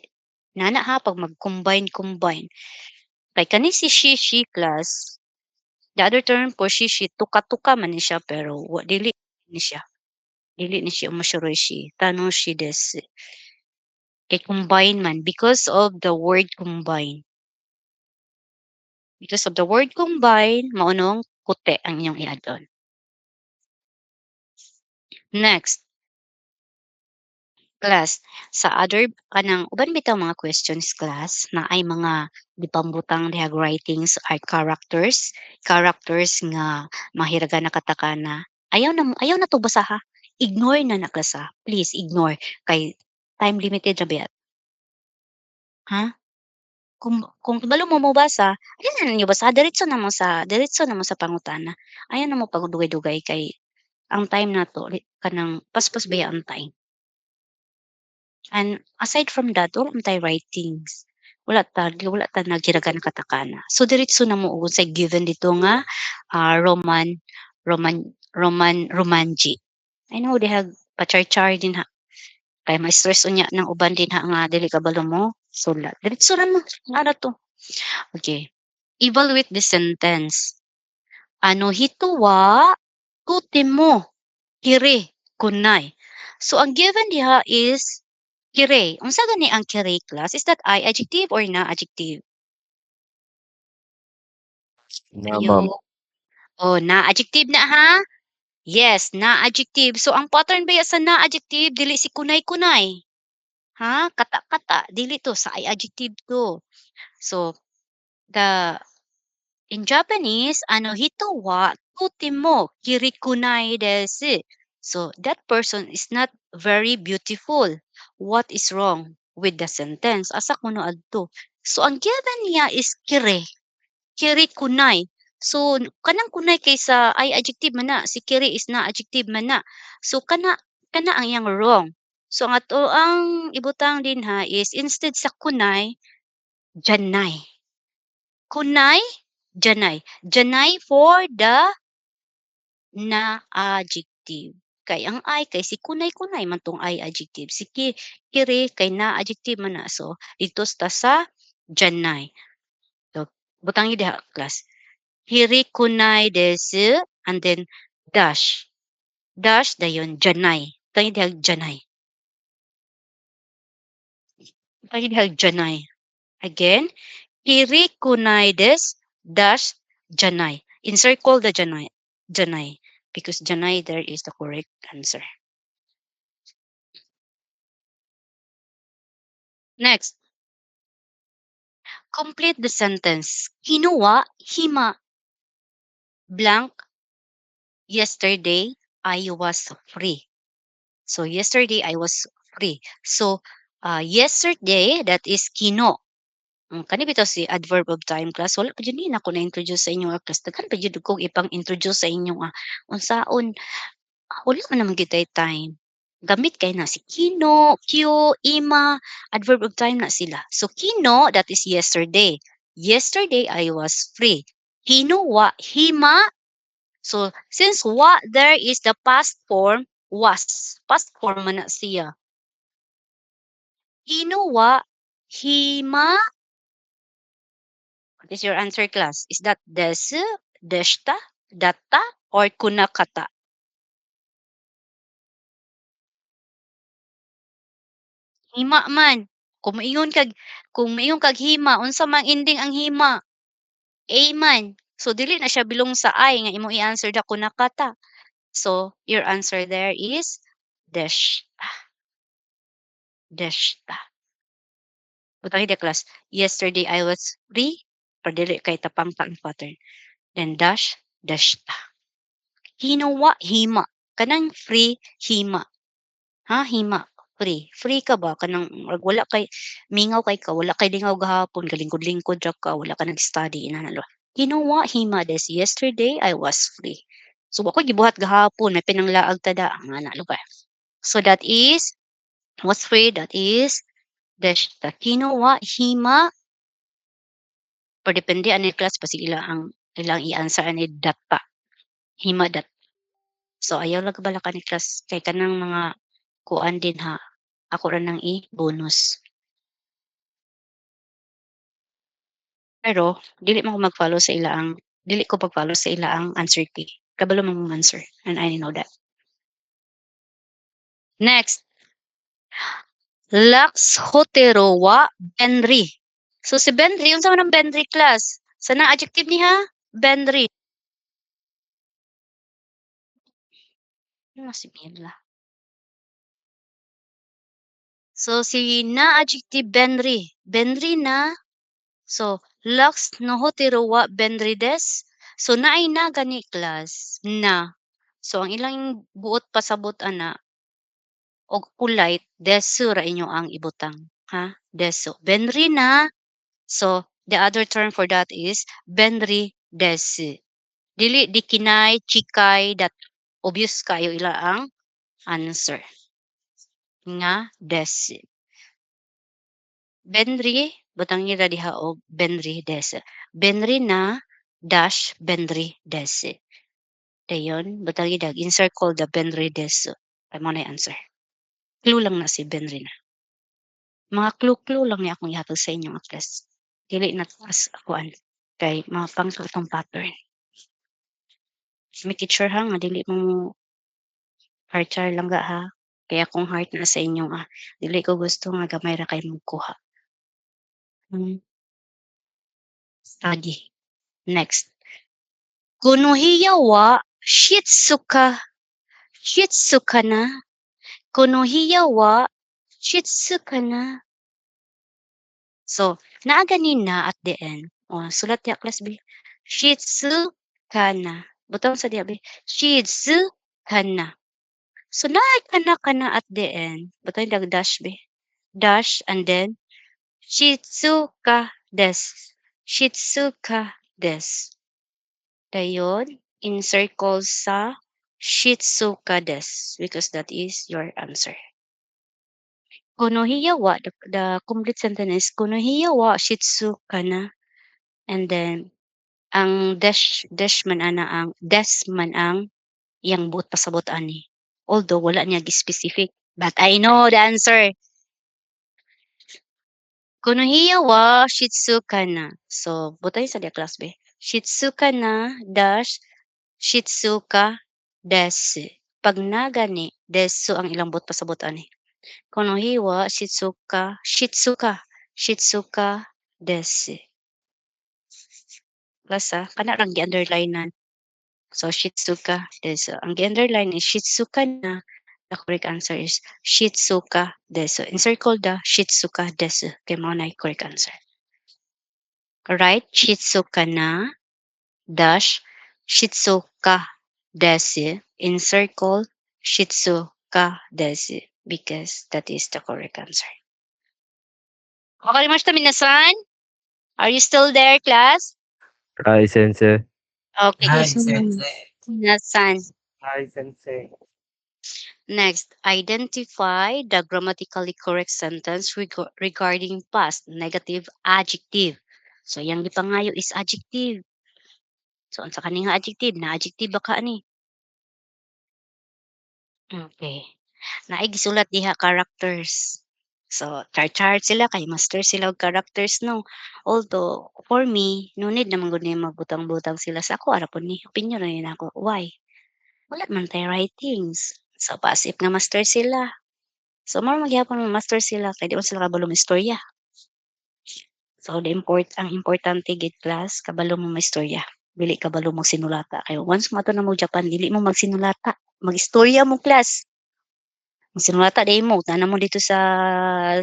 Nana ha, pag mag-combine. Kay kani si she class, the other term for she tuka-tuka man ni siya pero dili ni siya. Dili ni siya umashiroshi. Tanoshi desu. Kay combine man because of the word combine. Because of the word combine, maunong kute ang inyong i-add on. Next, Class, sa other kanang uban bitaw mga questions class na ay mga gipambutang dihang writings are characters nga mahiragana katakana. Ayaw na 'to basaha. Ignore na na class, please ignore kay time limited ra biya, ha? Kung kabalo mo mobasa, ayaw na ninyo basaha diretso na mo sa pangutana. Ayaw na mo pagdugay-dugay kay ang time nato kanang paspas baya ang time. And aside from that, wala man tayong writings. Wala ta naghiragan ng katakana. So diretso na mo ug unsay given dito nga, Romanji. I know dihang pa-char-char din ha, kay ma-stress unya ng uban din ha nga dili kabalo mo sulat. Diretso ra mo, ano 'to. Okay, evaluate the sentence. Ano hito wa kuti mo, kiri, kunay. So ang given diha is kire. Unsa gani ang kire class? Is that I adjective or na adjective? Na Ayo. ma'am. Oh, na adjective na ha? Yes, na adjective. So ang pattern ba sa na adjective dili si kunay-kunay. Ha? Kata-kata dili to sa I adjective to. So the in Japanese ano hito wa tutimo kirikunai desu. So that person is not very beautiful. What is wrong with the sentence? Asa kuno adto? So ang given niya is kire. Kiri kunay. So kanang kunay kaysa ay adjective man na, si kiri is na adjective man na. So kana ang iyang wrong. So ang ato ang ibutang din ha is instead sa kunay, janay. Kunay, janay. Janay for the na adjective. Kay ang ay kay si kunay-kunay man tong ay adjective. Si kiri kay na adjective man na. So dito sa janay. So butang yun diha class. Hirikunai desu, and then dash. Dash dayon janay. Tayo dihag janay. Tayo dihag janay. Again, hirikunai desu dash janay. Encircle the janay. Janay. Because janay there is the correct answer. Next, complete the sentence. Kinuha, hima, blank, yesterday, I was free. So yesterday I was free. So yesterday that is kino. Kani bitaw si adverb of time class wala pa jud ni nako na-introduce sa inyo class daghan pa jud kog ipang-introduce sa inyo unsaon wala man naman gyud tay time. Gamit kay na si kino, kyo, ima, adverb of time na sila. So kino that is yesterday. Yesterday I was free. Kino wa hima. So since wa there is the past form was. Past form man na siya. Kino wa hima. What is your answer, class? Is that desu, deshta, datta, or kunakata? Hima man. Kung maingon kag hima, unsa mang ending ang hima? A man. So dili na siya bilong sa I nga imong i-answer da kunakata. So your answer there is desh. Deshta. Butang ida class. Yesterday I was free. Pero dili kay tapang ang pattern. Then dash, deshta. Hinawa, hima. Kanang free, hima. Ha, hima, free. Free ka ba kanang murag wala kay mingaw kay ka, wala kay lingaw gahapon, kalingkod-lingkod ra ka, wala ka nag-study inana. Ginawa hima des yesterday I was free. So ako gibuhat gahapon may pinanglaag tada nga na lugar. So that is was free that is dash ta kinuha hima per depende ani class pa sila ang ilang i-answer ani data hima dat. So ayaw lang bala ka ni class kay kanang mga kuan din ha. Ako ra nang i-bonus. Pero dili ko mag-follow sa ilaang answer key. Kabalo man mong answer and I know that. Next, Lax Hotero wa Benri. So si Benri, unsa man ang Benri class? Sana adjective niya? Benri. Ano si Mila? So, si na adjective benri. Benri na. So, lux nohotiro wa benri des. So, naay na gani class. Na. So, ang ilang buot pasabot ana og polite, desu ra inyo ang ibutang. Ha? Desu. Benri na. So, the other term for that is benri desu. Dili di kinay, chikay, that obvious kayo ila ang answer. Nga desu. Benri, butang nila diha og benri desu. Benri na dash benri desu. Dayon, butang idag, encircle the benri desu. Ay mo na yung answer. Clue lang na si benri na. Mga clue-clue lang niya akong ihatod sa inyo mga class. Dili na as akuan. Kay mga pangkatong pattern. Make it sure ha nga dili mo heart char lang ga ha. Kaya kung heart na sa inyo dili ko gusto nga gamay ra kay magkuha. Study. Next. Kunohiya wa shitsuka. Shitsuka na. Kunohiya wa shitsuka na. So, naa ganin na at the end. O, sulat ya class B. Shitsuka na. Butang sa diya B. Shitsuka na. So, naa kana at the end. Butang dag dash B. Dash and then Shitsuka des. Shitsuka des. Dayon, encircle sa Shitsuka des because that is your answer. Konohiya wa, the complete sentence is Konohiya wa Shitsuka na. And then, ang dash man ana ang des man ang iyang buot pasabot ani. Although wala niya specific, but I know the answer. Konohiya wa Shitsuka na. So, butay sa dia class B. Shitsuka na dash Shitsuka desu. Pag na gani, desu ang ilang buot pasabot ani. Konohiwa Shitsuka desu. Plus kana rang gi-underlinean. So, Shitsuka desu. Ang gi-underline is Shitsuka na. The correct answer is Shitsuka desu. Encircle the Shitsuka desu. Kay mo na correct answer. Right? Shitsuka na dash Shitsuka desu. Encircle Shitsuka desu because that is the correct answer. Wakarimashita minasan? Are you still there, class? Hi, Sensei. Okay. Hi, Sensei. Minasan. Hi, Sensei. Next, identify the grammatically correct sentence regarding past negative adjective. So, yang gipangayo is adjective. So, unsa kani nga adjective? Na adjective ba ka ni? Okay. Naay gisulat diha characters. So, char-chart sila kay master sila og characters no. Although for me, no need naman gud ni magbutang-butang sila sa ako ara pod ni opinion ra ni nako. Why? Wala man tay writings. So, passive nga master sila. So, mao magyapon nga master sila kay di man sila kabalong istorya. So, ang importante gid class kabalo mo maistorya. Dili kabalo mo sinulata kay once mato na mo Japan dili mo magsinulata, magistorya mo class. Magsinulata dai mo tana mo dito sa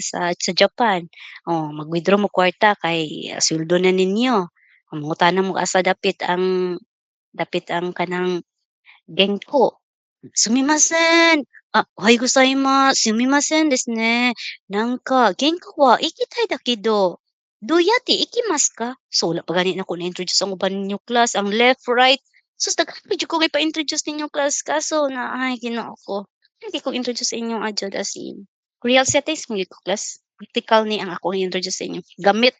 Japan. Oh, mag-withdraw mo kwarta kay sweldo na ninyo. Mangutana mo asa dapit ang kanang genko. Sumimasen. Ohayou gozaimasu. Sumimasen desu ne. Nanka genko wa ikitai da kedo, douyate ikimasu ka? So, wala pa gani nako na-introduce ang uban ninyo class, ang left, right. Sus, daghan pa jud ko kay pa-introduce ninyo class kaso na ay Ginoo ko. Hindi ko introduce sa inyo adjud as in. Real settings mo ko class. Practical ni ang ako i-introduce sa inyo. Gamit,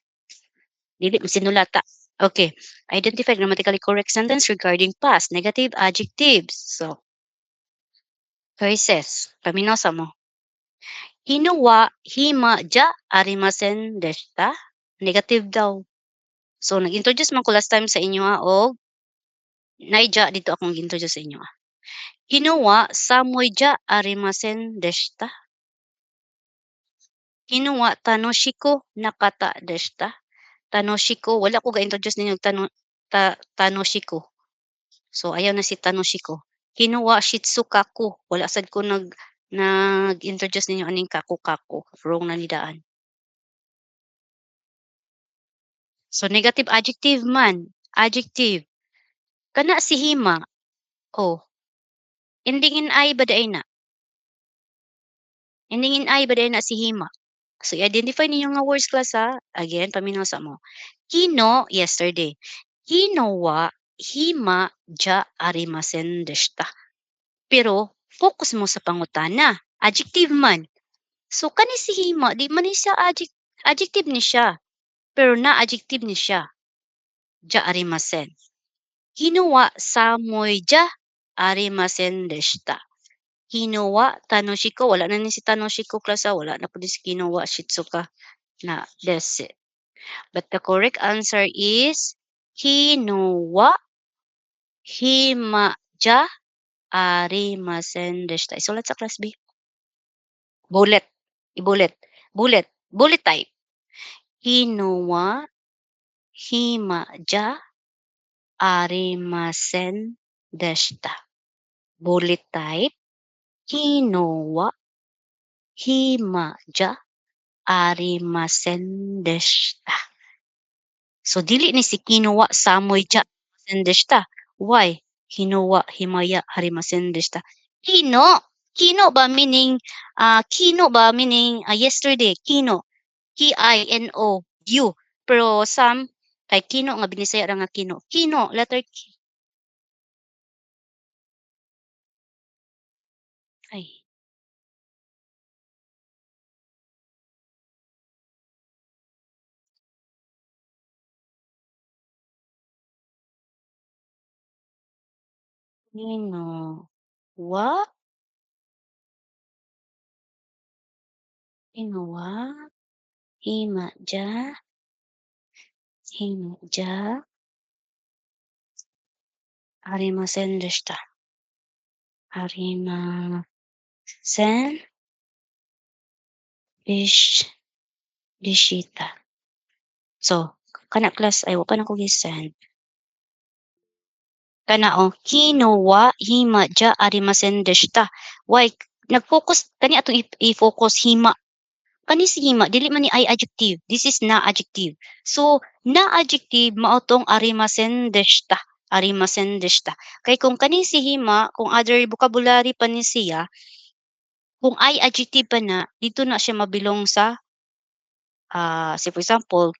dili mo sinulata. Okay. Identify grammatically correct sentence regarding past negative adjectives. So, choices. Paminosa mo. Hino wa hima ja arimasen deshita? Negative daw. So, nag-introduce man ko last time sa inyo og naija dito akong introduce sa inyo. Hino wa samui ja arimasen deshita? Hino wa tanoshiko nakata deshita? Tanoshiko, wala ko ga-introduce ninyo tanoshiko. So, ayaw na si tanoshiko. Hino wa shitsukaku, wala sad ko nag-introduce ninyo aning kaku-kaku, wrong na ni daan. So negative adjective man, adjective. Kana si hima, oh, ending in I ba daay na? Ending in I ba daay na si hima? So i-identify ninyo nga words class ha. Again, paminaw sa mo. Kino, yesterday. Kino wa hima ja arimasen deshita. Pero focus mo sa pangutana. Adjective man. So kani si hima, di man ni siya adjective ni siya. Pero na adjective ni siya. Ja arimasen. Kino wa samoy ja arimasen deshita. Kinowa, Tanoshiko, wala na ni si Tanoshiko klasa, wala na po di si Kinowa, Shitsuka na desi. But the correct answer is Kinowa himaja arimasen deshita. Isulat sa class B. Bullet. Ibulet. Bullet. Bullet type. Kinowa himaja arimasen deshita. Bullet type. Kinowa himaja arimasen deshita. So dili ni si Kinowa samoy ja arimasen deshita. Why? Kinowa himaya harimasen deshita. Kino. Kino ba meaning yesterday. Kino. Kino. You. Pero some kay Kino nga binisaya ra nga Kino. Kino letter K. Ay. Kino. Wa. Kinowa himaja himaja arimasen deshita. Arimasen deshita. So, kana class ay wa pa na ko gi-send. Kana o, Kino wa hima ja arimasen deshita. Why? Nag-focus kani atong i-focus hima. Kani si hima dili man ni ay adjective. This is na adjective. So, na adjective mao tong arimasen deshita. Arimasen deshita. Kay kung kani si hima, kung other vocabulary pa ni siya, kung ay adjective pa na, dito na siya mabilong sa say for example,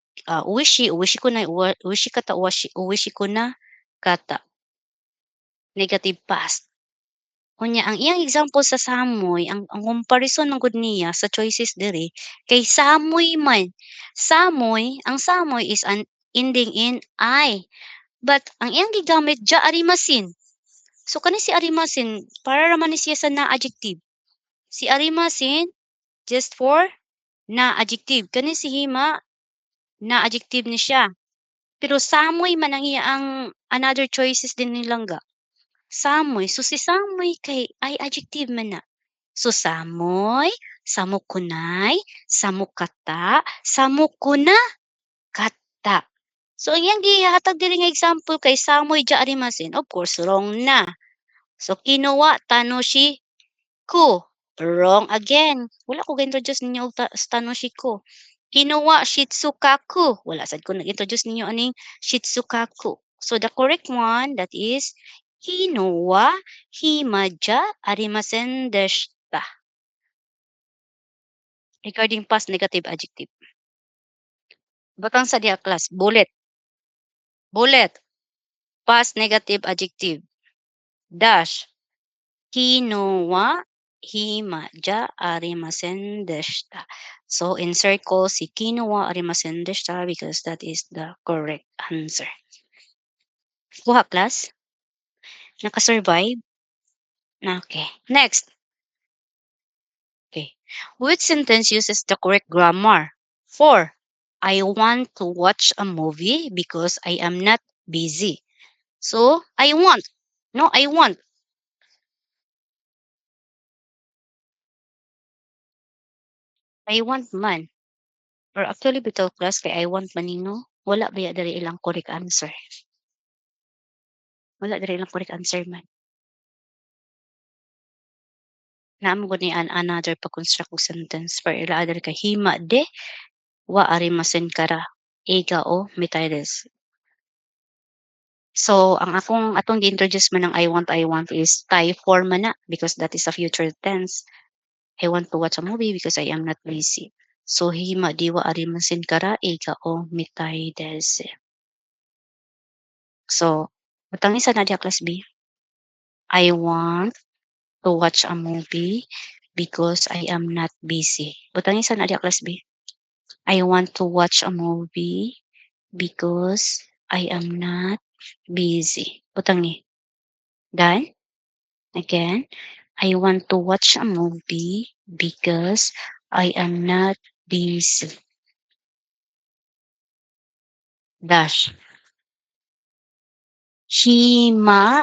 uwishi ko na uwishi kata uwishi ko na kata. Negative past. Unya ang iyang example sa samoy, ang comparison man gud niya sa choices diri kay samoy man. Ang samoy is an ending in I. But ang iyang gigamit ja arimasin. So kani si arimasin para ra man ni siya sa na adjective. Si arimasin just for na adjective. Kani si hima na adjective ni siya. Pero samoy man ang iyang another choices din nilangga. Samoy, so si samoy kay ay adjective man na. So samoy, samukunay, samukata, samukuna, kata. So ang iyang gihatag diri nga example kay samoy ja arimasin, of course wrong na. So kinowa tanoshi ku. Wrong again. Wala ko ga-introduce ninyo og tanoshi-ku. Kinowa shitsukaku. Wala sad ko nag-introduce ninyo aning shitsukaku. So the correct one that is kinowa himaja arimasen deshita. Regarding past negative adjective. Batang sa diha class, bullet. Bullet. Past negative adjective. Dash. Kinowa himaja arimasen deshita. So in circle si kinowa arimasen deshita because that is the correct answer. Kuha class? Naka-survive? Okay. Next. Okay. Which sentence uses the correct grammar? 4. I want to watch a movie because I am not busy. So, I want. No, I want. I want man. Or actually bitaw class kay I want manino. Wala ba ya diri ilang correct answer? Wala diri ilang correct answer man. Naamo gud ni another pa-construct og sentence for ila other kay hima de wa arimasen kara, ega o mitides. So, ang atong gi-introduce man ng I want is tie form man na because that is a future tense. I want to watch a movie because I am not busy. So, hima di wa arimasen kara, ega o mitides. So, butang isa na diha class B. I want to watch a movie because I am not busy. Butang isa na diha class B. I want to watch a movie because I am not busy. Butang ni. Done? Again. I want to watch a movie because I am not busy. Dash. Hima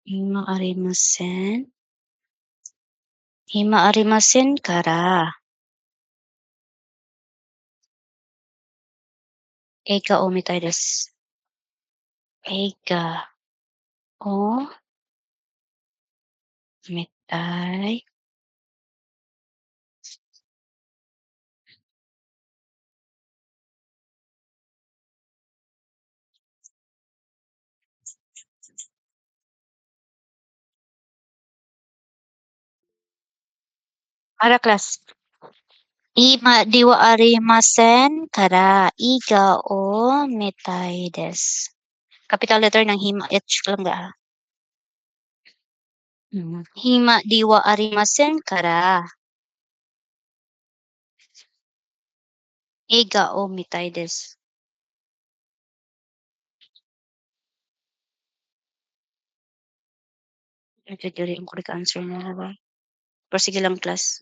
hima arimasen. Hima arimasen kara. Eka o mitay desu. Eka o mitay. Ara class. Ima diwa arimasen kara. Iga o mitay desu. Capital letter ng hima. H lang ga. Hima diwa arimasen kara. Iga o mitay desu. Ito diri ang correct answer na ba? Pero sige lang class.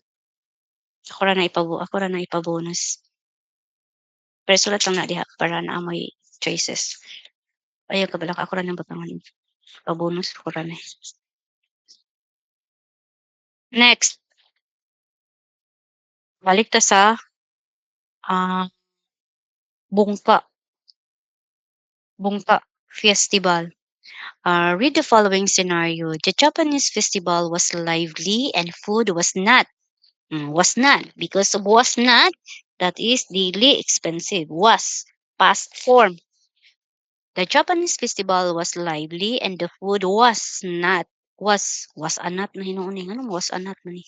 Ako ra na ipabonus. Pero sulat lang na diha para na amoy choices. Ayaw ka balak ako ra nang batangan. Pabonus ako ra na. Next, balik ta sa ah, bungka. Bungka festival. Read the following scenario. The Japanese festival was lively and food was not. Was not. Because of was not, that is daily expensive. Was. Past form. The Japanese festival was lively and the food was not. Was anat na hinuuning. Ano was anat man ni?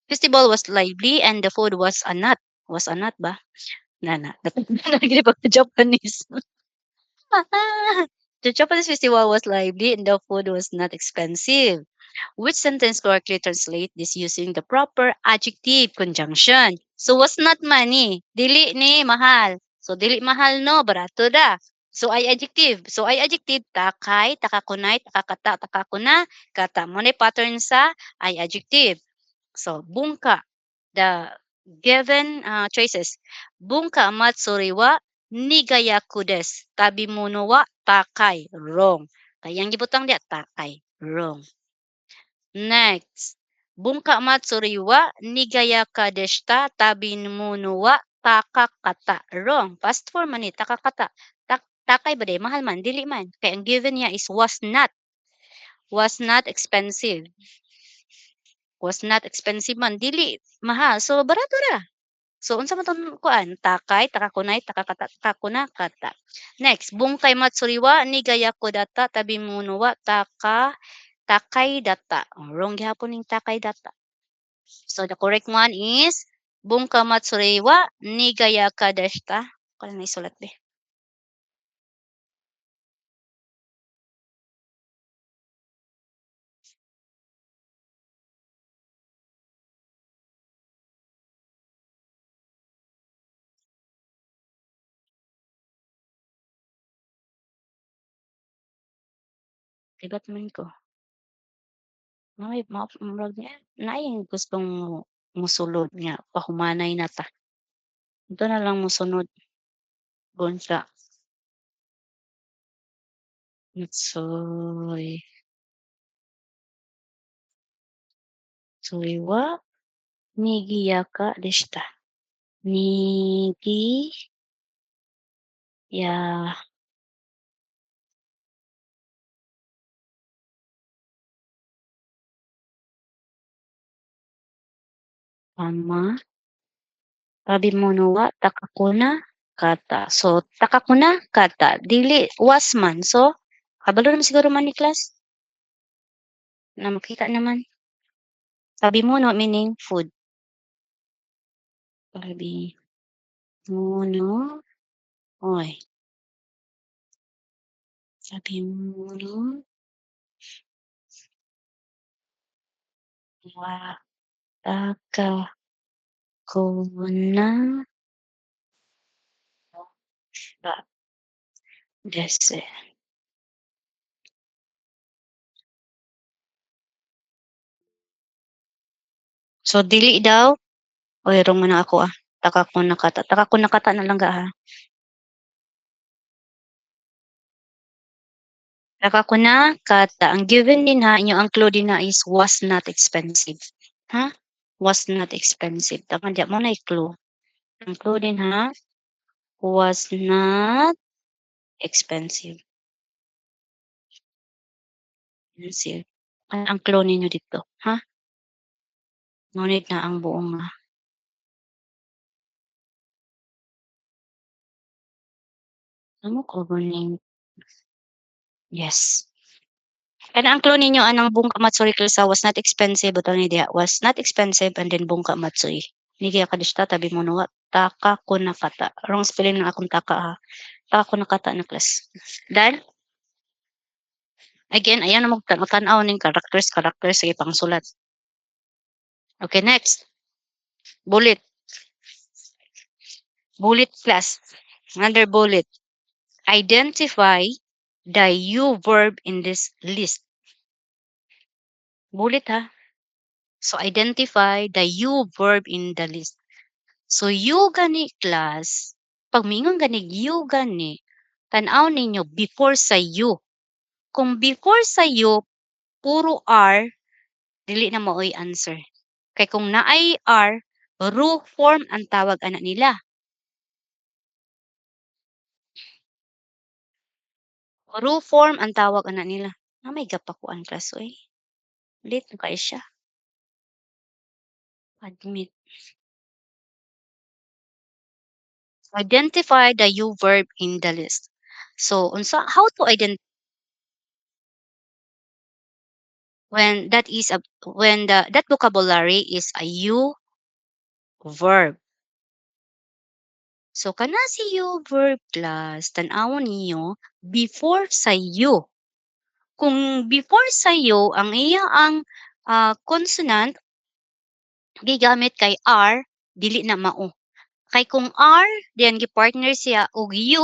Festival was lively and the food was anat. Was anat ba? Na. Nagiging pag Japanese. The Japanese festival was lively and the food was not expensive. Which sentence correctly translate this using the proper adjective conjunction? So was not money. Dili ni mahal. So dili mahal no, barato da. So ay adjective. So ay adjective takay, takakunay, takakata, takakuna, kata mo na pattern sa ay adjective. So bungka. The given choices. Bunka matsuri wa nigayaku desu. Tabimuno wa takai. Wrong. Kaya ang gibutang diya, takai. Wrong. Next. Bunka matsuri wa nigayaka deshita. Tabimuno wa takakata. Wrong. Past form man ni, takakata. Takay ba de? Mahal man. Dili man. Kaya ang given niya is was not. Was not expensive. Was not expensive man. Dili mahal. So, barato ra. So unsa man 'tong kuan, takay, takakunay, takakata, takuna, kata. Next, bungkay matsuriwa ni gayako data tabimuno wa takay data. Wrong gihapon ning takay data. So the correct one is bungka matsuriwa ni gayaka deshita. Kaya na isulat be. Libat man ko. Murag niya naay gustong mosulod nga pahumanay na ta. Ito na lang mosunod bunsa. Matsoy. Tsoy wa nigiyaka deshita. Nigiyaka. Tama. Sabi mo no wa takakuna kata. So takakuna kata dili was man. So kabalo naman siguro man ni class na makita naman. Sabi mo no meaning food. Sabi mo no. Oy. Sabi mo no wa takakuna ka dese. So dili daw. Oy wrong man ako ah. Takakuna kata. Takakuna kata na lang ga ha. Takakuna kata. Ang given din ha, inyo ang clue din na is was not expensive. Ha? Was not expensive. Tama di mo na i-clue. Ang clue din ha, was not expensive. Expensive. Ang clue ninyo dito. Ha? Ngunit na ang buong ano ko guning yes. Kana ang clue ninyo anang bungka matsuri sa was not expensive butang ni diha was not expensive and then bungka matsuri. Nigya kadista tabi mo nuwa taka ko nakata. Wrong spelling ng akong taka ha. Taka ko nakata na class. Dan again ayan na magtan-aw ning characters sige pangsulat. Okay next. Bullet. Bullet class. Another bullet. Identify the you verb in this list. Bullet ha. So identify the you verb in the list. So you gani class, pag mingon gani you gani, tan-aw ninyo before sa you. Kung before sa you, puro are, dili na mao'y answer. Kay kung naay are, rule form ang tawag ana nila. Rule form ang tawag ana nila. May gapakuan class oy. Late na kayo siya. Admit. Identify the you verb in the list. So, unsa how to identify when that vocabulary is a you verb. So kana si you verb class tan-awon ninyo before sa you. Kung before sa you ang iya ang consonant gigamit kay are dili na mao. Kay kung are then gi-partner siya og you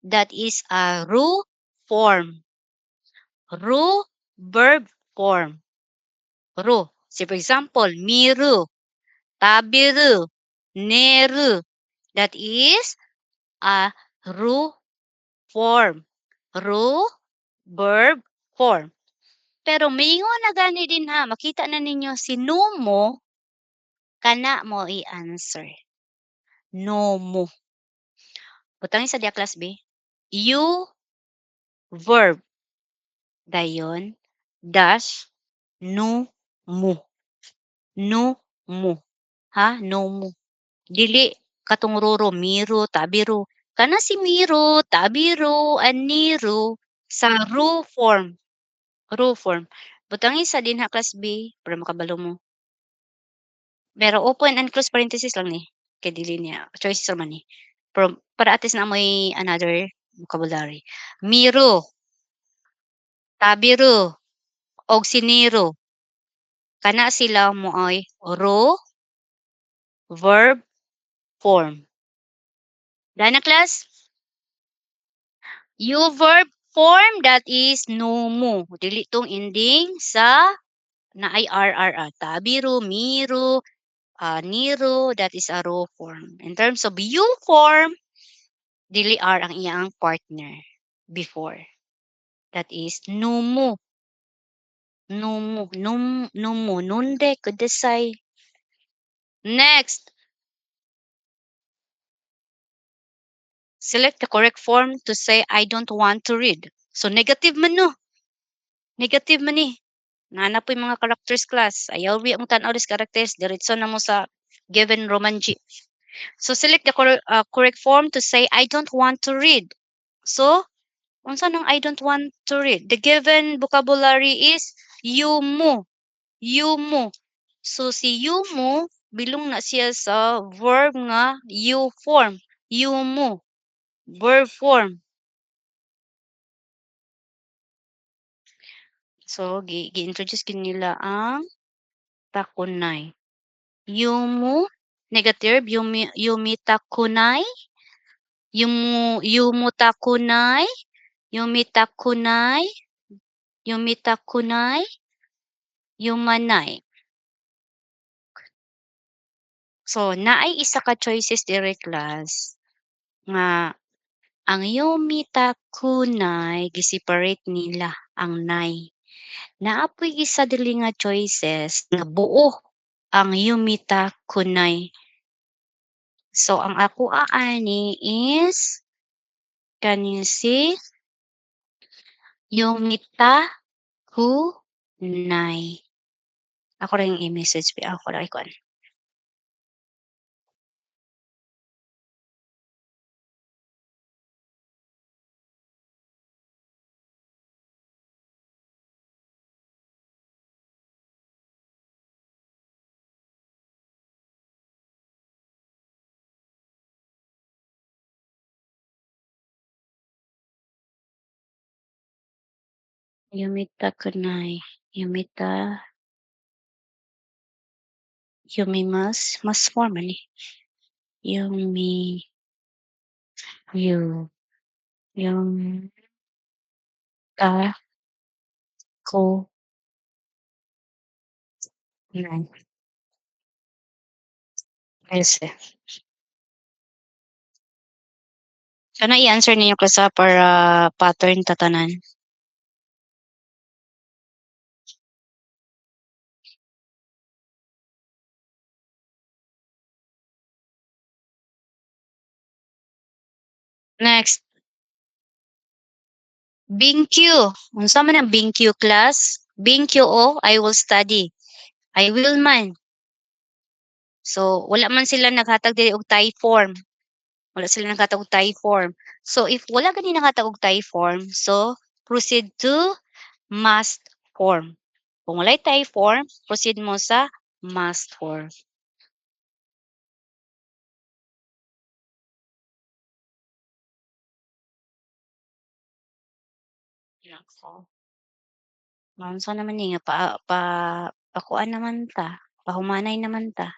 that is a ru form. Ru verb form. Ru. So for example, miru, tabiru, neru. That is a ru form. Ru verb form. Pero mingon na gani din ha, makita na ninyo si Nomo, kana mo i-answer. Nomo. Butangin sa dia class B. You verb. Dayon dash no mo. No mo. Ha? No mo. Dili katong ruro, miro, tabiru. Kana si miro, tabiru, and niro sa ru form. Ru form. Butangin sa dinha class B para makabalo mo. Pero open and close parenthesis lang ni. Kay dili niya. Choices naman ni. Pero para at least na may another vocabulary. Miro, tabiru, og siniro. Kana sila mo ay ro verb form. Dana class? You verb form that is numu. Dili tong ending sa na ay RR. Tabiru, miru, niro, that is a raw form. In terms of you form, dili R ang iyang partner before. That is numu. Numu, nunde, kudasai. Next, select the correct form to say I don't want to read. So negative man no. Negative man ni. Nana po yung mga characters class. Ayaw wi ang tanaw des characters. Diretso na mo sa given Roman G. So select the correct form to say I don't want to read. So, unsa nang I don't want to read? The given vocabulary is yumu. Yumu. So si yumu bilong na siya sa verb nga you form. Yumu. Verb form. So gi-introduce gid nila ang takunay. Yumu negative yumitakunai, yumutakunai, yumitakunai, yumitakunai, yumanay. So naay isa ka choices diri class nga ang yumitakunai gi-separate nila ang nay. Naapoy isa dili nga choices nga buo ang yumitakunai. So ang akoa ani is kani si yumitakunai. Ako rin i-message ako ra ikuan. Yumitakunai, yumita mas form man ni. Yumi yu yum ta ko nai. Ese. So na i-answer ninyo klasa para pattern tatanan. Next, Bingkyu. Unsa man ang Bingkyu class? Bingkyu o I will study. I will man. So wala man sila naghatag diri og Thai form. Wala sila naghatag og Thai form. So if wala gani naghatag og Thai form, so proceed to must form. Kung walay Thai form, proceed mo sa must form. Nako. Unsa naman ni nga pakuan naman ta, pahumanay naman ta.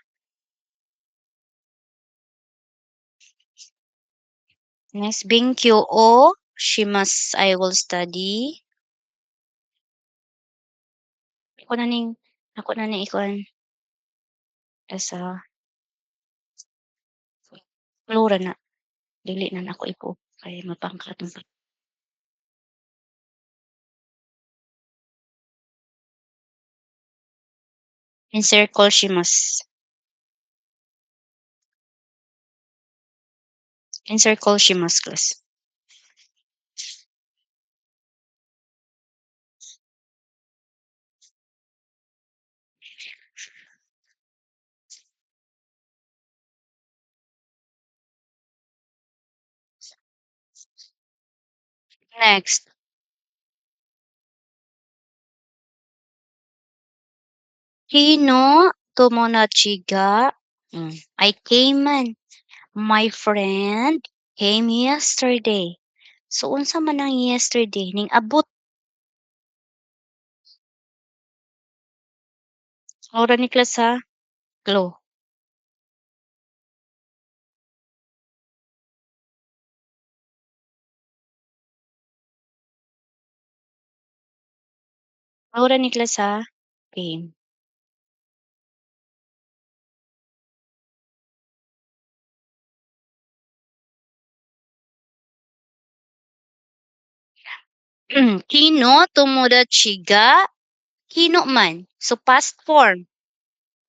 Next, Bingkyo o shimasu, I will study. Ako na ning ako na ning ikuan sa plural na dili na nako ipo kay mapangkat man. Encircle shimasu. Encircle shimasu class. Next, Hino Tomodachi ga I came man. My friend came yesterday. So unsa man ang yesterday ning abot ora ni class ha? Klo. Ora ni class ha? Came. Kino tomodachi ga kino man. So past form.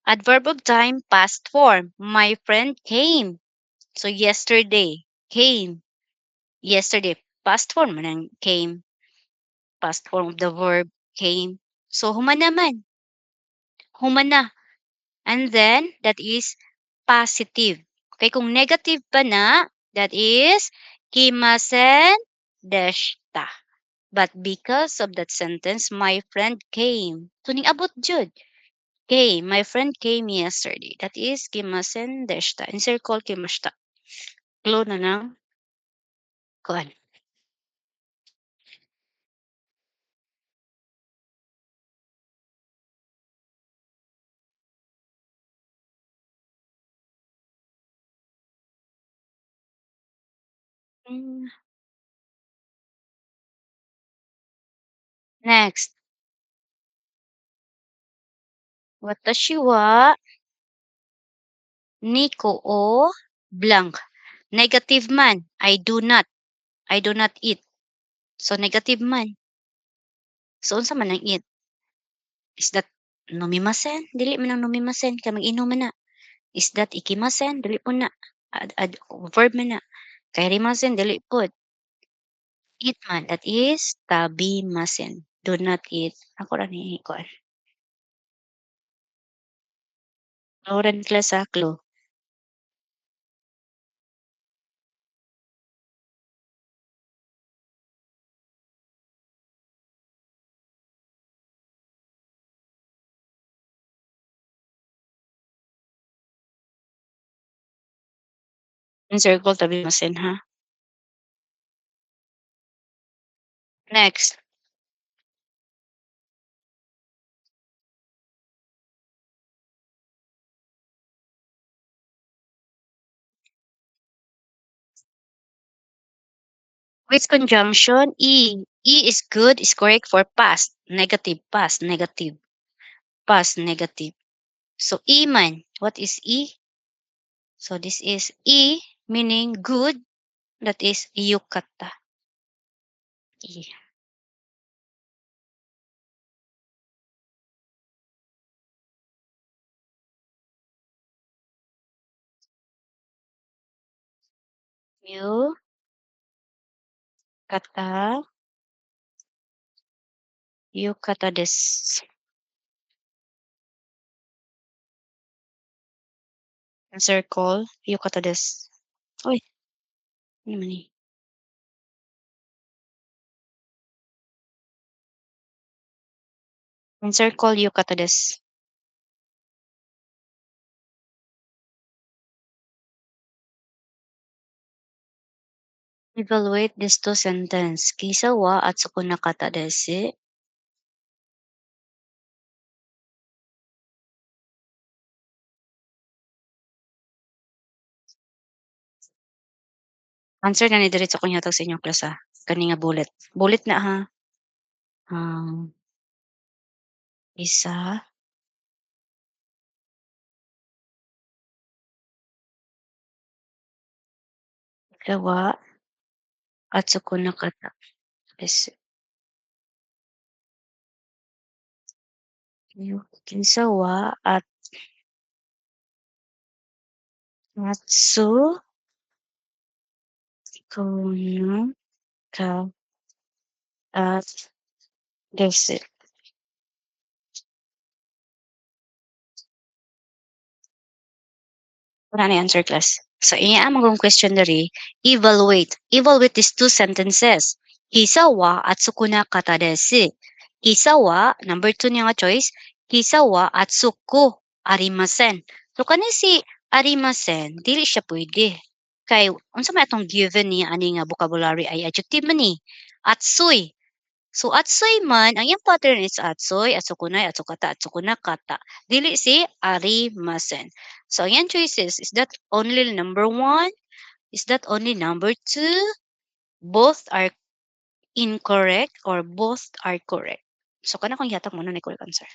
Adverb of time, past form. My friend came. So yesterday, came. Yesterday, past form man ang came. Past form of the verb, came. So humana man. Humana. And then, that is positive. Okay, kung negative pa na, that is kimasen deshita. But because of that sentence, my friend came. Tuning abot jud. Came. My friend came yesterday. That is kimasen deshita. Encircle kimashita. Clue na ng kuan. Mm, Next. Watashi wa Niko o blank. Negative man. I do not. I do not eat. So negative man. So unsa man ang eat? Is that nomimasen? Dili man ang nomimasen kay mag-inom man na. Is that ikimasen? Dili po na. Verb man na. Kay rimasen dili pod. Eat man. That is tabimasen. Do not eat. Ako ra ni kuan. Oran class sa clue. Encircle tabimasen ha. Next. Which conjunction? E. E is good, is correct for past. Negative, past, negative. Past, negative. So, E man. What is E? So, this is E, meaning good. That is yukata. E. Yukata. Yukata desu. Circle. Yukata desu. Uy, ano man eh. Circle yukata desu. Evaluate these two sentence. Kisa wa atsuko nakata desu. Answer na ni diretso ko niya sa inyong klase. Kani nga bullet. Bullet na ha. Um, isa, ikawa, atsuko nakata desu. Kinsa wa at atsuko nakata desu. Wala na answer class. So, iya ang question diri, evaluate. Evaluate these two sentences. Kisa wa atsuko nakata desu. Kisa wa, number two niya nga choice, kisa wa atsuko arimasen. So, kani si arimasen, dili siya pwede. Kay, unsa may atong given niya ani nga vocabulary ay adjective man ni. Atsuy. So, atsoy man, ang iyang pattern is atsoy, atsukunay, atsukata, atsukunakata. Dili si arimasen. So, ang iyang choices, is that only number one? Is that only number two? Both are incorrect or both are correct? So, kana kung yatak mo na correct answer.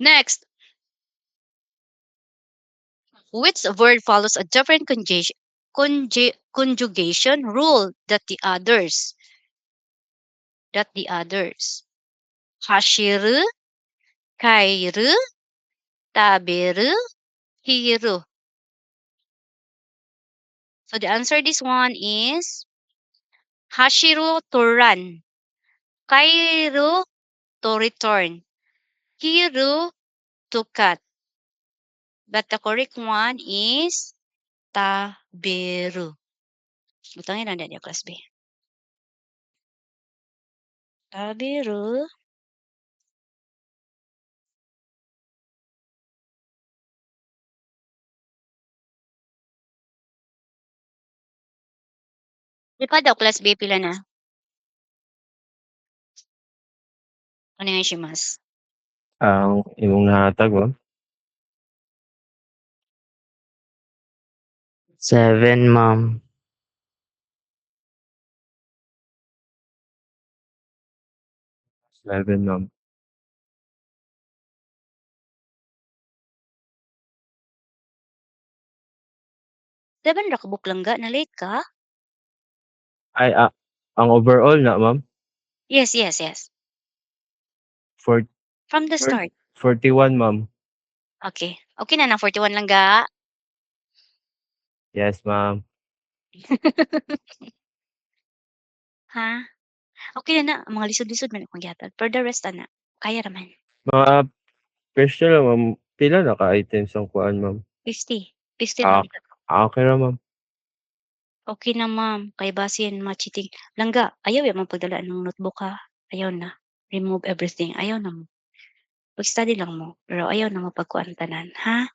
Next, which word follows a different conjugation rule that the others? dot the others. Hashiru, kairu, taberu, hiru. So the answer this one is Hashiru to run, kairu to return, hiru to cut. But the correct one is taberu. Butangin na niya class B. Taberu. Di pa daw class B pila na? Onegaishimasu. Ang imong nahatag, ma'am? 7, ma'am. 7, ma'am. Seven ra ka buklangga na late ka? Ay, ang overall na, ma'am? Yes, yes, yes. For From the for start. 41, ma'am. Okay. Okay na 41 lang ga. Yes, ma'am. Ha? Okay na ang mga lisod-lisod man akong gihatag. For the rest ana, kaya raman. Mga question lang, ma'am. Pila na ka-items ang kuan, ma'am? 50. 50 Ah, lang kita. okay ra, ma'am. Okay na ma'am, kay basin ma-cheating. Langga, ayaw ya man pagdala ng notebook ha. Ayaw na. Remove everything. Ayaw na mo. Pag-study lang mo. Pero ayaw na mo pagkuan tanan, ha?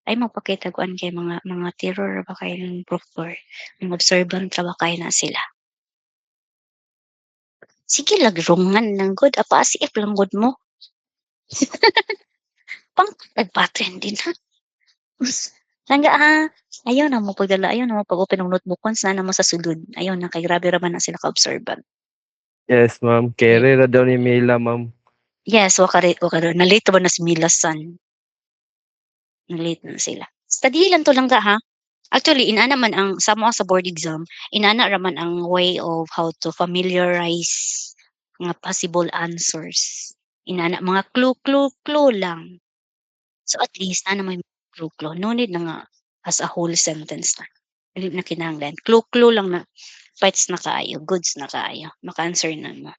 Ay magpakita kuan kay mga terror ba kay ng proctor. Mga observant ra ba kay na sila. Sige lagrungan lang good. Apa si lang good mo. Pang nagpattern din ha. Langga ha. Ayaw na mo pagdala. Ayaw na mo pag-open ng notebook once na mo sa sulod. Ayaw na kay grabe ra man na sila ka-observant. Yes, ma'am. Kere ra daw ni Mila, ma'am. Yes, waka na-late ba na si Milasan. Na-late na sila. Study lang to langga ha. Actually, inana man ang samo sa board exam, inana raman ang way of how to familiarize mga possible answers. Inana mga clue lang. So at least ana may clue. No need na nga as a whole sentence na. Dili na kinahanglan. Clue lang na fights na kaayo, goods na kaayo. Maka-answer na mo.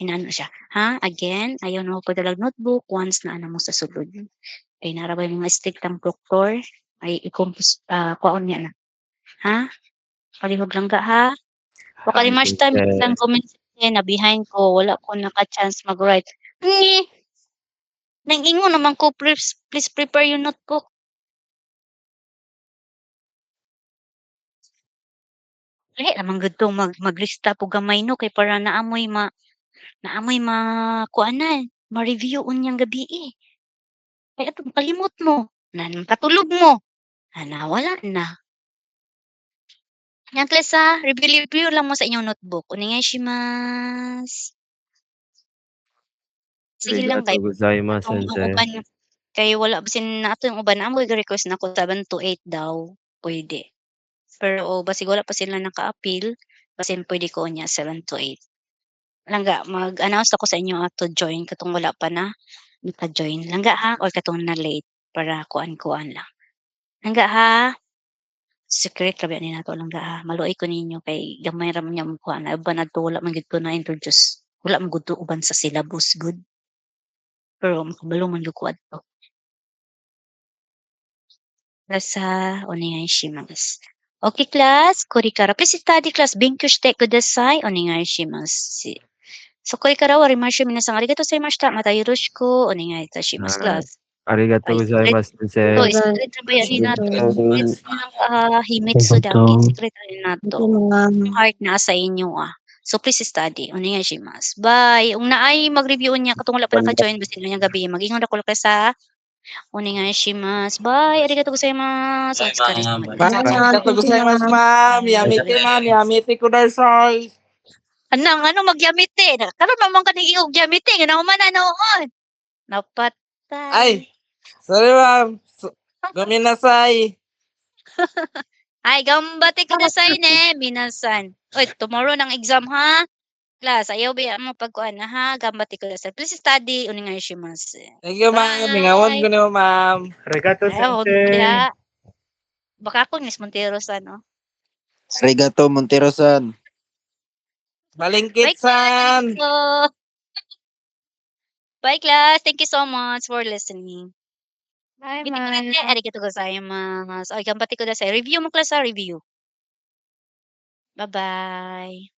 Inano siya. Ha? Again, ayaw na mo padalag notebook once na ano mo sa sulod. Ay narabay mga stick ng proctor ay i-compose kuon niya na. Ha? Palihog lang ka ha? Baka Ay, much time sensei. isang comment na behind ko, wala ko naka-chance mag-write. Nang-ingon naman ko, please prepare your notebook. Lahi naman gud to maglista po gamay no kay para naamoy kuanan, ma-review unyang gabi eh. Kaya atong kalimot mo, katulog mo, wala na. Yang class ha, review lang mo sa inyong notebook. Onegaishimasu. Sige lang Arigato kay gozaimasu, atong ang sensei. uban kay wala basin na ato yung uban amo request na ko 7 to 8 daw, pwede. Pero basig wala pa sila naka-appeal, basin pwede ko niya 7 to 8. Langga, mag-announce ako sa inyo to join katong wala pa na naka-join. Langga ha, or katong na late para kuan-kuan lang. Langga ha. Secret rabi ani nato langga ha. Maluoy ko ninyo kay gamay ra man niya mo kuan. Uban adto wala man gid ko na introduce. Wala man gud to uban sa syllabus good. Pero makabalo man gyud ko adto. Sa onegaishimasu. Okay, class. Korikara. Please study class. Benkyo shite kudasai. Onegaishimasu. So, korikara wa arimashu minasang arigatou gozaimashita. Mata yoroshiku onegai itashimasu, class. Arigato Ay, secret. gozaimasu, sensei. To, secret na ba yan nato? Secret na himitsu daki. Secret na nato. Ang heart na sa inyo So, please study. Onegaishimasu. Bye. Kung naay mag-review niya, katong wala pa naka-join, basta niya gabi, mag-ingon ako lang sa onegaishimasu. Bye. Arigatou gozaimasu. O疲れ様です。Arigatou gozaimasu, ma'am. Yamete, ma'am. Yamete kudasai. Anang magyamite. Karon naman ka ning iyog yamite nga naman na noon. Napatay. Ay, sorry, ma'am. Gominasai. Ay, gambate kudasai ne, minasan. Oy, tomorrow ng exam ha. Class, ayaw ba mo pagkuan na ha, gambati kudasai. Please study onegai shimasu. Thank you, ma'am. Ingawon ko Bye. nimo, ma'am. Arigato, Ayaw, sensei. diha. Baka ako Miss Monteros ano. Arigato, Montero-san. Balingkit, Bye, class. san. Arigato. Bye, class. Thank you so much for listening. Bye, Meeting ko ma'am. natin. Arigato gozaimasu. Ay, gambati kudasai. Review mo class ha, review. Bye-bye.